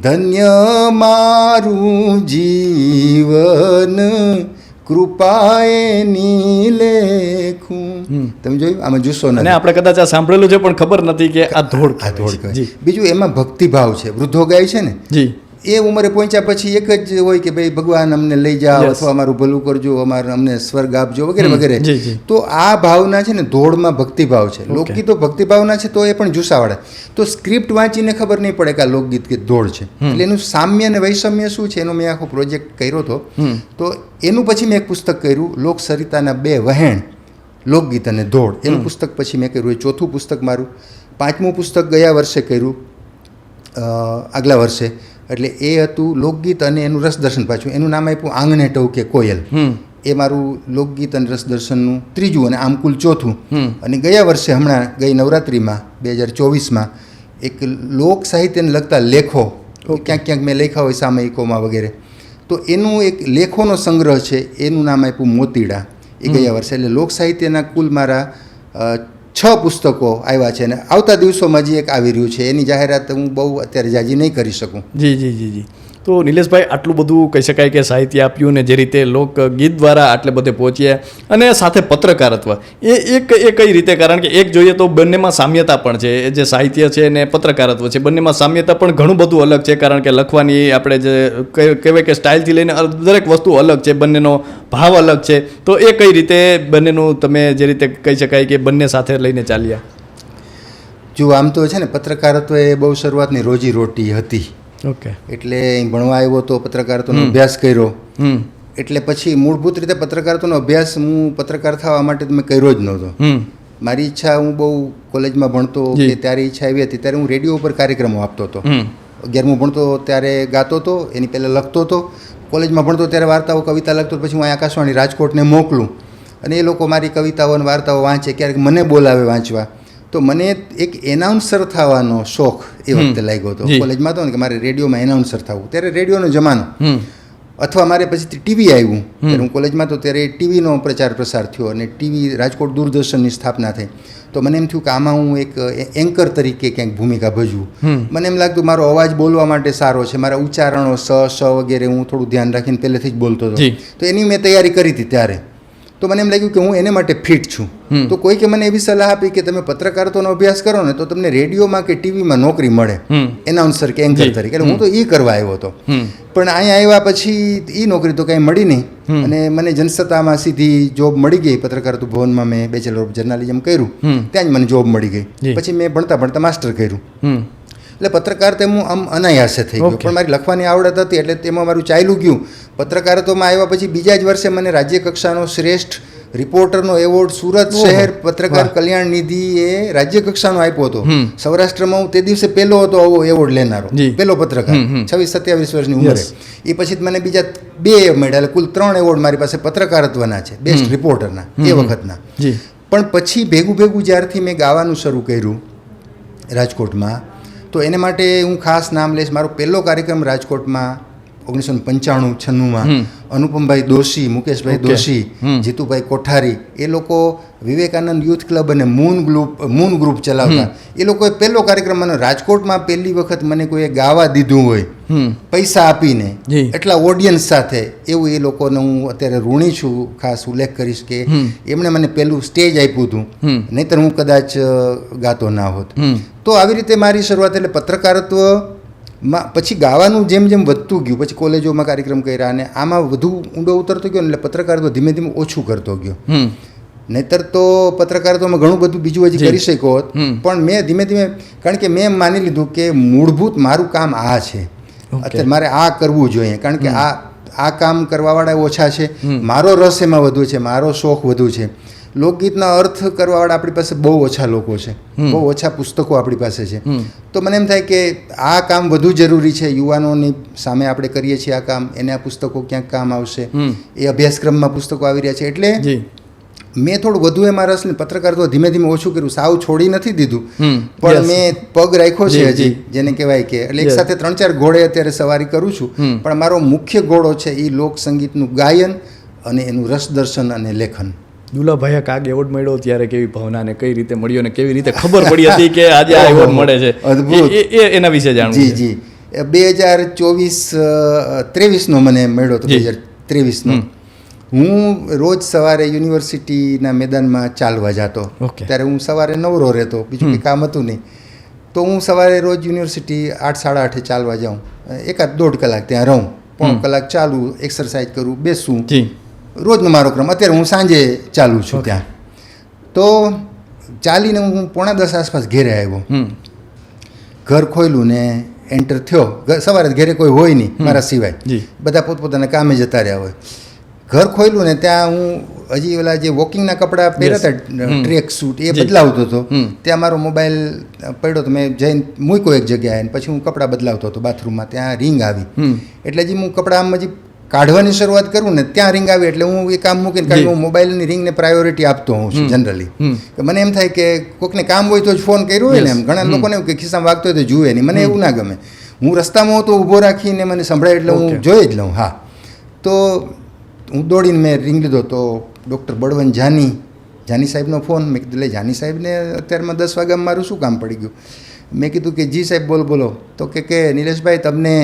ધન્ય મારું જીવન કૃપાએ ની લેખું. તમે જોયું આમાં જુસ્સો નથી. આપણે કદાચ આ સાંભળેલું છે પણ ખબર નથી કે આ ધોળ કહેવાય. બીજું એમાં ભક્તિભાવ છે. વૃદ્ધો ગાય છે ને એ ઉંમરે પહોંચ્યા પછી એક જ હોય કે ભાઈ ભગવાન અમને લઈ જાઓ અથવા અમારું ભલું કરજો, અમને સ્વર્ગ આપજો વગેરે વગેરે. તો આ ભાવના છે ને ધોળમાં ભક્તિભાવ છે. લોકગીતો ભક્તિભાવના છે તો એ પણ જુસ્સાવાળા. તો સ્ક્રિપ્ટ વાંચીને ખબર નહીં પડે કે આ લોકગીત કે ધોળ છે. એટલે એનું સામ્ય અને વૈષમ્ય શું છે એનો મેં આખો પ્રોજેક્ટ કર્યો હતો. તો એનું પછી મેં એક પુસ્તક કર્યું, લોક સરિતાના 2 વહેણ, લોકગીત અને ધોળ. એનું પુસ્તક પછી મેં કર્યું. એ 4થું પુસ્તક મારું. 5મું પુસ્તક ગયા વર્ષે કર્યું, આગલા વર્ષે. એટલે એ હતું લોકગીત અને એનું રસદર્શન. પાછું એનું નામ આપ્યું આંગણે ટહુકે કોયલ. એ મારું લોકગીત અને રસદર્શનનું 3જું અને આમ કુલ 4થું. અને ગયા વર્ષે હમણાં ગઈ નવરાત્રિમાં 2024માં એક લોક સાહિત્યને લગતા લેખો ક્યાંક ક્યાંક મેં લખ્યા હોય સામયિકોમાં વગેરે, તો એનું એક લેખોનો સંગ્રહ છે, એનું નામ આપ્યું મોતીડા. એ ગયા વર્ષે. એટલે લોક સાહિત્યના કુલ મારા 6 પુસ્તકો આવ્યા છે અને આવતા દિવસોમાં જે એક આવી રહ્યું છે એની જાહેરાત હું બહુ અત્યારે જાજી નહીં કરી શકું. જી. તો નિલેશભાઈ, આટલું બધું કહી શકાય કે સાહિત્ય આપ્યું ને જે રીતે લોકગીત દ્વારા આટલે બધે પહોંચ્યા અને સાથે પત્રકારત્વ એ કઈ રીતે? કારણ કે એક જોઈએ તો બંનેમાં સામ્યતા પણ છે. જે સાહિત્ય છે ને પત્રકારત્વ છે, બંનેમાં સામ્યતા પણ ઘણું બધું અલગ છે. કારણ કે લખવાની આપણે જે કહેવાય કે સ્ટાઇલથી લઈને દરેક વસ્તુ અલગ છે, બંનેનો ભાવ અલગ છે. તો એ કઈ રીતે બંનેનું તમે જે રીતે કહી શકાય કે બંને સાથે લઈને ચાલ્યા? જો આમ તો છે ને પત્રકારત્વ એ બહુ શરૂઆતની રોજીરોટી હતી. ઓકે. એટલે ભણવા આવ્યો તો પત્રકારત્વનો અભ્યાસ કર્યો. એટલે પછી મૂળભૂત રીતે પત્રકારત્વનો અભ્યાસ હું પત્રકાર થવા માટે મેં કર્યો જ નહોતો. મારી ઈચ્છા, હું બહુ કોલેજમાં ભણતો કે ત્યારે ઈચ્છા આવી હતી ત્યારે હું રેડિયો ઉપર કાર્યક્રમો આપતો હતો. 11મું ભણતો ત્યારે ગાતો હતો, એની પહેલાં લખતો હતો. કોલેજમાં ભણતો ત્યારે વાર્તાઓ કવિતા લખતો. પછી હું આકાશવાણી રાજકોટને મોકલું અને એ લોકો મારી કવિતાઓ અને વાર્તાઓ વાંચે, ક્યારેક મને બોલાવે વાંચવા. તો મને એક એનાઉન્સર થવાનો શોખ એ વખતે લાગ્યો હતો. કોલેજમાં હતો ને કે મારે રેડિયોમાં એનાઉન્સર થવું. ત્યારે રેડિયોનો જમાનો, અથવા મારે પછી ટીવી આવ્યું. ત્યારે હું કોલેજમાં હતો ત્યારે ટીવીનો પ્રચાર પ્રસાર થયો અને ટીવી રાજકોટ દૂરદર્શનની સ્થાપના થઈ. તો મને એમ થયું કે આમાં હું એક એન્કર તરીકે ક્યાંક ભૂમિકા ભજવું. મને એમ લાગતું મારો અવાજ બોલવા માટે સારો છે, મારા ઉચ્ચારણો સ વગેરે હું થોડું ધ્યાન રાખીને પહેલેથી જ બોલતો હતો. તો એની મેં તૈયારી કરી હતી ત્યારે. તો મને એમ લાગ્યું કે હું એને માટે ફિટ છું. તો કોઈકે મને એવી સલાહ આપી કે તમે પત્રકારત્વનો અભ્યાસ કરો ને તો તમને રેડિયોમાં કે ટીવીમાં નોકરી મળે, એનાઉન્સર કે એન્કર તરીકે. એટલે હું તો એ કરવા આવ્યો હતો. પણ અહીંયા આવ્યા પછી એ નોકરી તો કાંઈ મળી નહીં અને મને જનસત્તામાં સીધી જોબ મળી ગઈ. પત્રકારત્વ ભવનમાં મેં બેચલર ઓફ જર્નાલિઝમ કર્યું, ત્યાં જ મને જોબ મળી ગઈ. પછી મેં ભણતા માસ્ટર કર્યું. એટલે પત્રકારત્વ હું આમ અનાયાસે થઈ ગયો. પણ મારી લખવાની આવડત હતી એટલે તેમાં મારું ચાલ્યું ગયું. પત્રકારત્વમાં આવ્યા પછી બીજા જ વર્ષે મને રાજ્ય કક્ષાનો શ્રેષ્ઠ રિપોર્ટરનો એવોર્ડ સુરત શહેર પત્રકાર કલ્યાણ નિધિએ રાજ્ય કક્ષાનો આપ્યો હતો. સૌરાષ્ટ્રમાં હું તે દિવસે પહેલો હતો આવો એવોર્ડ લેનારો, પહેલો પત્રકાર, 26-27 વર્ષની ઉંમરે. એ પછી મને બીજા 2 મળ્યા, એટલે કુલ 3 એવોર્ડ મારી પાસે પત્રકારત્વના છે, બેસ્ટ રિપોર્ટરના એ વખતના. પણ પછી ભેગું જ્યારથી મેં ગાવાનું શરૂ કર્યું રાજકોટમાં, તો એને માટે હું ખાસ નામ લઈશ. મારો પહેલો કાર્યક્રમ રાજકોટમાં 1995-96માં અનુપમભાઈ દોશી, મુકેશભાઈ દોશી, જીતુભાઈ કોઠારી, એ લોકો વિવેકાનંદ યુથ ક્લબ અને મૂન ગ્રુપ ચલાવતા. એ લોકોએ પહેલો કાર્યક્રમ મને રાજકોટમાં પહેલી વખત મને કોઈએ ગાવા દીધું હોય પૈસા આપીને, એટલા ઓડિયન્સ સાથે, એવું એ લોકોને હું અત્યારે ઋણી છું. ખાસ ઉલ્લેખ કરીશ કે એમણે મને પહેલું સ્ટેજ આપ્યું હતું, નહીંતર હું કદાચ ગાતો ના હોત. તો આવી રીતે મારી શરૂઆત. એટલે પત્રકારત્વ પછી ગાવાનું જેમ જેમ વધતું ગયું, પછી કોલેજોમાં કાર્યક્રમ કર્યા અને આમાં વધુ ઊંડો ઉતરતો ગયો, એટલે પત્રકારત્વ ધીમે ધીમે ઓછું કરતો ગયો. નહીતર તો પત્રકારત્વમાં ઘણું બધું બીજું હજી કરી શક્યો હોત, પણ મેં ધીમે ધીમે, કારણ કે મેં માની લીધું કે મૂળભૂત મારું કામ આ છે, અત્યારે મારે આ કરવું જોઈએ, કારણ કે આ કામ કરવાવાળા ઓછા છે, મારો રસ એમાં વધુ છે, મારો શોખ વધુ છે. લોકગીતના અર્થ કરવાવાળા આપણી પાસે બહુ ઓછા લોકો છે, બહુ ઓછા પુસ્તકો આપણી પાસે છે. તો મને એમ થાય કે આ કામ વધુ જરૂરી છે. યુવાનોની સામે આપણે કરીએ છીએ આ કામ, એને આ પુસ્તકો ક્યાંક કામ આવશે, એ અભ્યાસક્રમમાં પુસ્તકો આવી રહ્યા છે. એટલે મેં થોડું વધુ એમાં રસ ને પત્રકારત્વ ધીમે ધીમે ઓછું કર્યું. સાવ છોડી નથી દીધું, પણ મેં પગ રાખ્યો છે હજી, જેને કહેવાય કે એટલે એક સાથે 3-4 ઘોડે અત્યારે સવારી કરું છું. પણ મારો મુખ્ય ઘોડો છે એ લોક સંગીતનું ગાયન અને એનું રસદર્શન અને લેખન. દુલાભાઈએ કાગ એવોર્ડ મળ્યો ત્યારે કેવી ભાવના ને કઈ રીતે મળ્યો ને કેવી રીતે ખબર પડી હતી કે આજે આ એવોર્ડ મળે છે? અદ્ભુત. એના વિશે જાણવું. જી જી 2023નો મને મળ્યો હતો. 2023નો હું રોજ સવારે યુનિવર્સિટીના મેદાનમાં ચાલવા જતો. ત્યારે હું સવારે નવરો રહેતો, બીજું કંઈ કામ હતું નહીં. તો હું સવારે રોજ યુનિવર્સિટી 8-8:30 ચાલવા જાઉં, 1-1.5 કલાક ત્યાં રહું, 1 કલાક ચાલુ, એક્સરસાઇઝ કરું, બેસું. રોજનો મારો ક્રમ. અત્યારે હું સાંજે ચાલું છું ત્યાં. તો ચાલીને હું 9:45 આસપાસ ઘેરે આવ્યો. ઘર ખોલ્યું ને એન્ટર થયો. સવારે ઘેરે કોઈ હોય નહીં મારા સિવાય, બધા પોતપોતાના કામે જતા રહ્યા હોય. ઘર ખોલ્યું ને ત્યાં હું હજી ઓલા જે વોકિંગના કપડાં પહેર્યા હતા, ટ્રેક સૂટ, એ બદલાવતો હતો. ત્યાં મારો મોબાઈલ પડ્યો તો મેં જઈને મૂક્યો એક જગ્યાએ. પછી હું કપડાં બદલાવતો હતો બાથરૂમમાં, ત્યાં રિંગ આવી. એટલે હજી હું કપડાં આમ હજી કાઢવાની શરૂઆત કરું ને ત્યાં રિંગ આવી, એટલે હું એ કામ મૂકીને, કારણ કે હું મોબાઈલની રિંગને પ્રાયોરિટી આપતો હોઉં છું જનરલી. મને એમ થાય કે કોઈકને કામ હોય તો જ ફોન કર્યો હોય ને, એમ ઘણા લોકોને એવું કે ખિસ્સામાં વાગતો હોય તો જુએ નહીં, મને એવું ના ગમે. હું રસ્તામાં હોઉં તો ઊભો રાખીને મને સંભળાય એટલે હું જોઈ જ લઉં. હા, તો હું દોડીને મેં રિંગ લીધો તો ડૉક્ટર બળવંત જાની સાહેબનો ફોન. મેં કીધું લે જાની સાહેબને અત્યારમાં 10 વાગ્યામાં મારું શું કામ પડી ગયું? મેં કીધું કે જી સાહેબ બોલો. તો કે નિલેશભાઈ તમને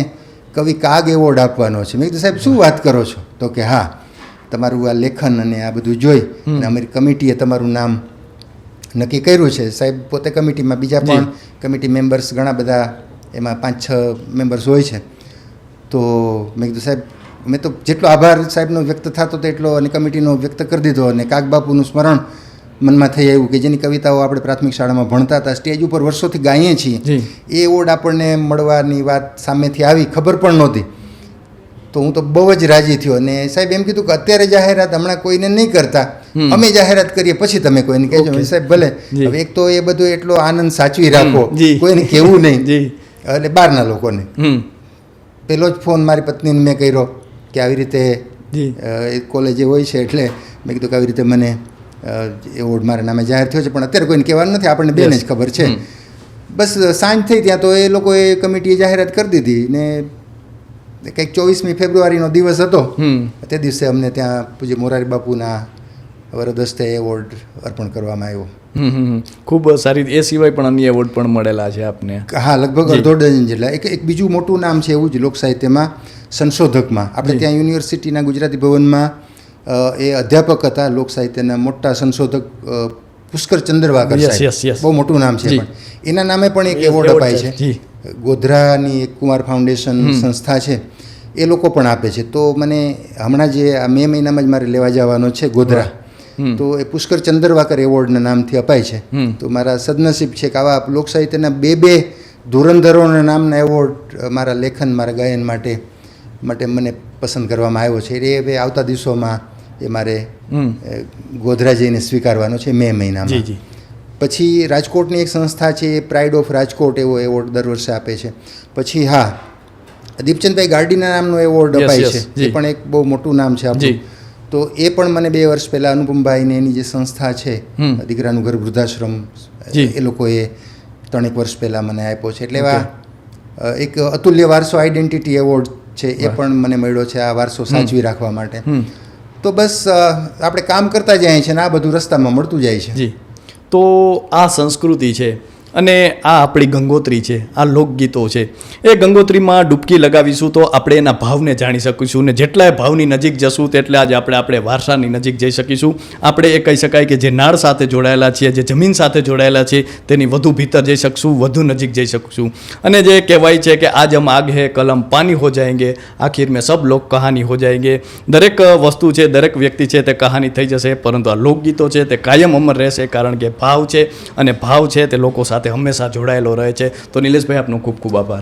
કવિ કાગ એવોર્ડ આપવાનો છે. મેં કીધું સાહેબ શું વાત કરો છો? તો કે હા, તમારું આ લેખન અને આ બધું જોઈ અને અમારી કમિટીએ તમારું નામ નક્કી કર્યું છે. સાહેબ પોતે કમિટીમાં, બીજા પણ કમિટી મેમ્બર્સ ઘણા બધા, એમાં 5-6 મેમ્બર્સ હોય છે. તો મેં કીધું સાહેબ, મેં તો જેટલો આભાર સાહેબનો વ્યક્ત થતો હતો એટલો અને કમિટીનો વ્યક્ત કરી દીધો. અને કાગબાપુનું સ્મરણ મનમાં થઈ આવ્યું કે જેની કવિતાઓ આપણે પ્રાથમિક શાળામાં ભણતા હતા, સ્ટેજ ઉપર વર્ષોથી ગાઈએ છીએ, એ એવોર્ડ આપણને મળવાની વાત સામેથી આવી, ખબર પણ નહોતી. તો હું તો બહુ જ રાજી થયો. અને સાહેબ એમ કીધું કે અત્યારે જાહેરાત હમણાં કોઈને નહીં કરતા, અમે જાહેરાત કરીએ પછી તમે કોઈને કહેજો. સાહેબ ભલે. હવે એક તો એ બધું એટલો આનંદ સાચવી રાખો, કોઈને કહેવું નહીં, એટલે બહારના લોકોને. પહેલો જ ફોન મારી પત્નીને મેં કર્યો કે આવી રીતે કોલેજે હોય છે, એટલે મેં કીધું કે આવી રીતે મને એવોર્ડ મારા નામે જાહેર થયો છે, પણ અત્યારે કોઈને કહેવાનું નથી, આપણને બેને જ ખબર છે. બસ સાંજ થઈ ત્યાં તો એ લોકોએ કમિટીએ જાહેરાત કરી દીધી ને કંઈક 24મી ફેબ્રુઆરીનો દિવસ હતો. તે દિવસે અમને ત્યાં પૂજ્ય મોરારી બાપુના વરદ હસ્તે એવોર્ડ અર્પણ કરવામાં આવ્યો. ખૂબ સારી. એ સિવાય પણ અન્ય એવોર્ડ પણ મળેલા છે આપને? હા, લગભગ 1.5 ડઝન જેટલા. એક બીજું મોટું નામ છે એવું જ લોક સાહિત્યમાં, સંશોધકમાં. આપણે ત્યાં યુનિવર્સિટીના ગુજરાતી ભવનમાં એ અધ્યાપક હતા, લોક સાહિત્યના મોટા સંશોધક પુષ્કર ચંદ્રવાકર સાહેબ, બહુ મોટું નામ છે. પણ એના નામે પણ એક એવોર્ડ અપાય છે. ગોધરાની એક કુમાર ફાઉન્ડેશન સંસ્થા છે, એ લોકો પણ આપે છે. તો મને હમણાં જે આ મે મહિનામાં જ મારે લેવા જવાનો છે ગોધરા, તો એ પુષ્કર ચંદ્રવાકર એવોર્ડના નામથી અપાય છે. તો મારા સદનસીબ છે કે આવા લોક સાહિત્યના 2 ધુરંધરોના નામના એવોર્ડ મારા લેખન, મારા ગાયન માટે મને પસંદ કરવામાં આવ્યો છે. એ હવે આવતા દિવસોમાં એ મારે ગોધરા જઈને સ્વીકારવાનો છે મે મહિનામાં. પછી રાજકોટની એક સંસ્થા છે, એ પ્રાઇડ ઓફ રાજકોટ એવો એવોર્ડ દર વર્ષે આપે છે. પછી હા, દીપચંદભાઈ ગાર્ડીના નામનો એવોર્ડ અપાય છે, એ પણ એક બહુ મોટું નામ છે આપણું. તો એ પણ મને 2 વર્ષ પહેલાં અનુપમભાઈને એની જે સંસ્થા છે દીકરાનું ઘર વૃદ્ધાશ્રમ, એ લોકોએ 3-1 વર્ષ પહેલાં મને આપ્યો છે. એટલે એવા એક અતુલ્ય વારસો આઈડેન્ટિટી એવોર્ડ છે એ પણ મને મળ્યો છે આ વારસો સાચવી રાખવા માટે. તો બસ આપણે કામ કરતા જઈએ છીએ ને આ બધું રસ્તામાં મળતું જાય છે. જી, તો આ સંસ્કૃતિ છે અને આ આપણી ગંગોત્રી છે, આ લોકગીતો છે. એ ગંગોત્રીમાં ડૂબકી લગાવીશું તો આપણે એના ભાવને જાણી શકીશું ને જેટલાય ભાવની નજીક જશું તેટલે આજે આપણે વારસાની નજીક જઈ શકીશું. આપણે એ કહી શકાય કે જે નાળ સાથે જોડાયેલા છીએ, જે જમીન સાથે જોડાયેલા છીએ તેની વધુ ભીતર જઈ શકશું, વધુ નજીક જઈ શકશું. અને જે કહેવાય છે કે આજ હમ આગ હે કલમ પાની હો જાયંગે, આખિર મેં સબ લોક કહાની હો જાયંગે. દરેક વસ્તુ છે, દરેક વ્યક્તિ છે તે કહાની થઈ જશે, પરંતુ આ લોકગીતો છે તે કાયમ અમર રહેશે, કારણ કે ભાવ છે અને ભાવ છે તે લોકો સાથે હંમેશા જોડાયેલો રહે છે. તો નિલેશભાઈ, આપનો ખૂબ ખૂબ આભાર.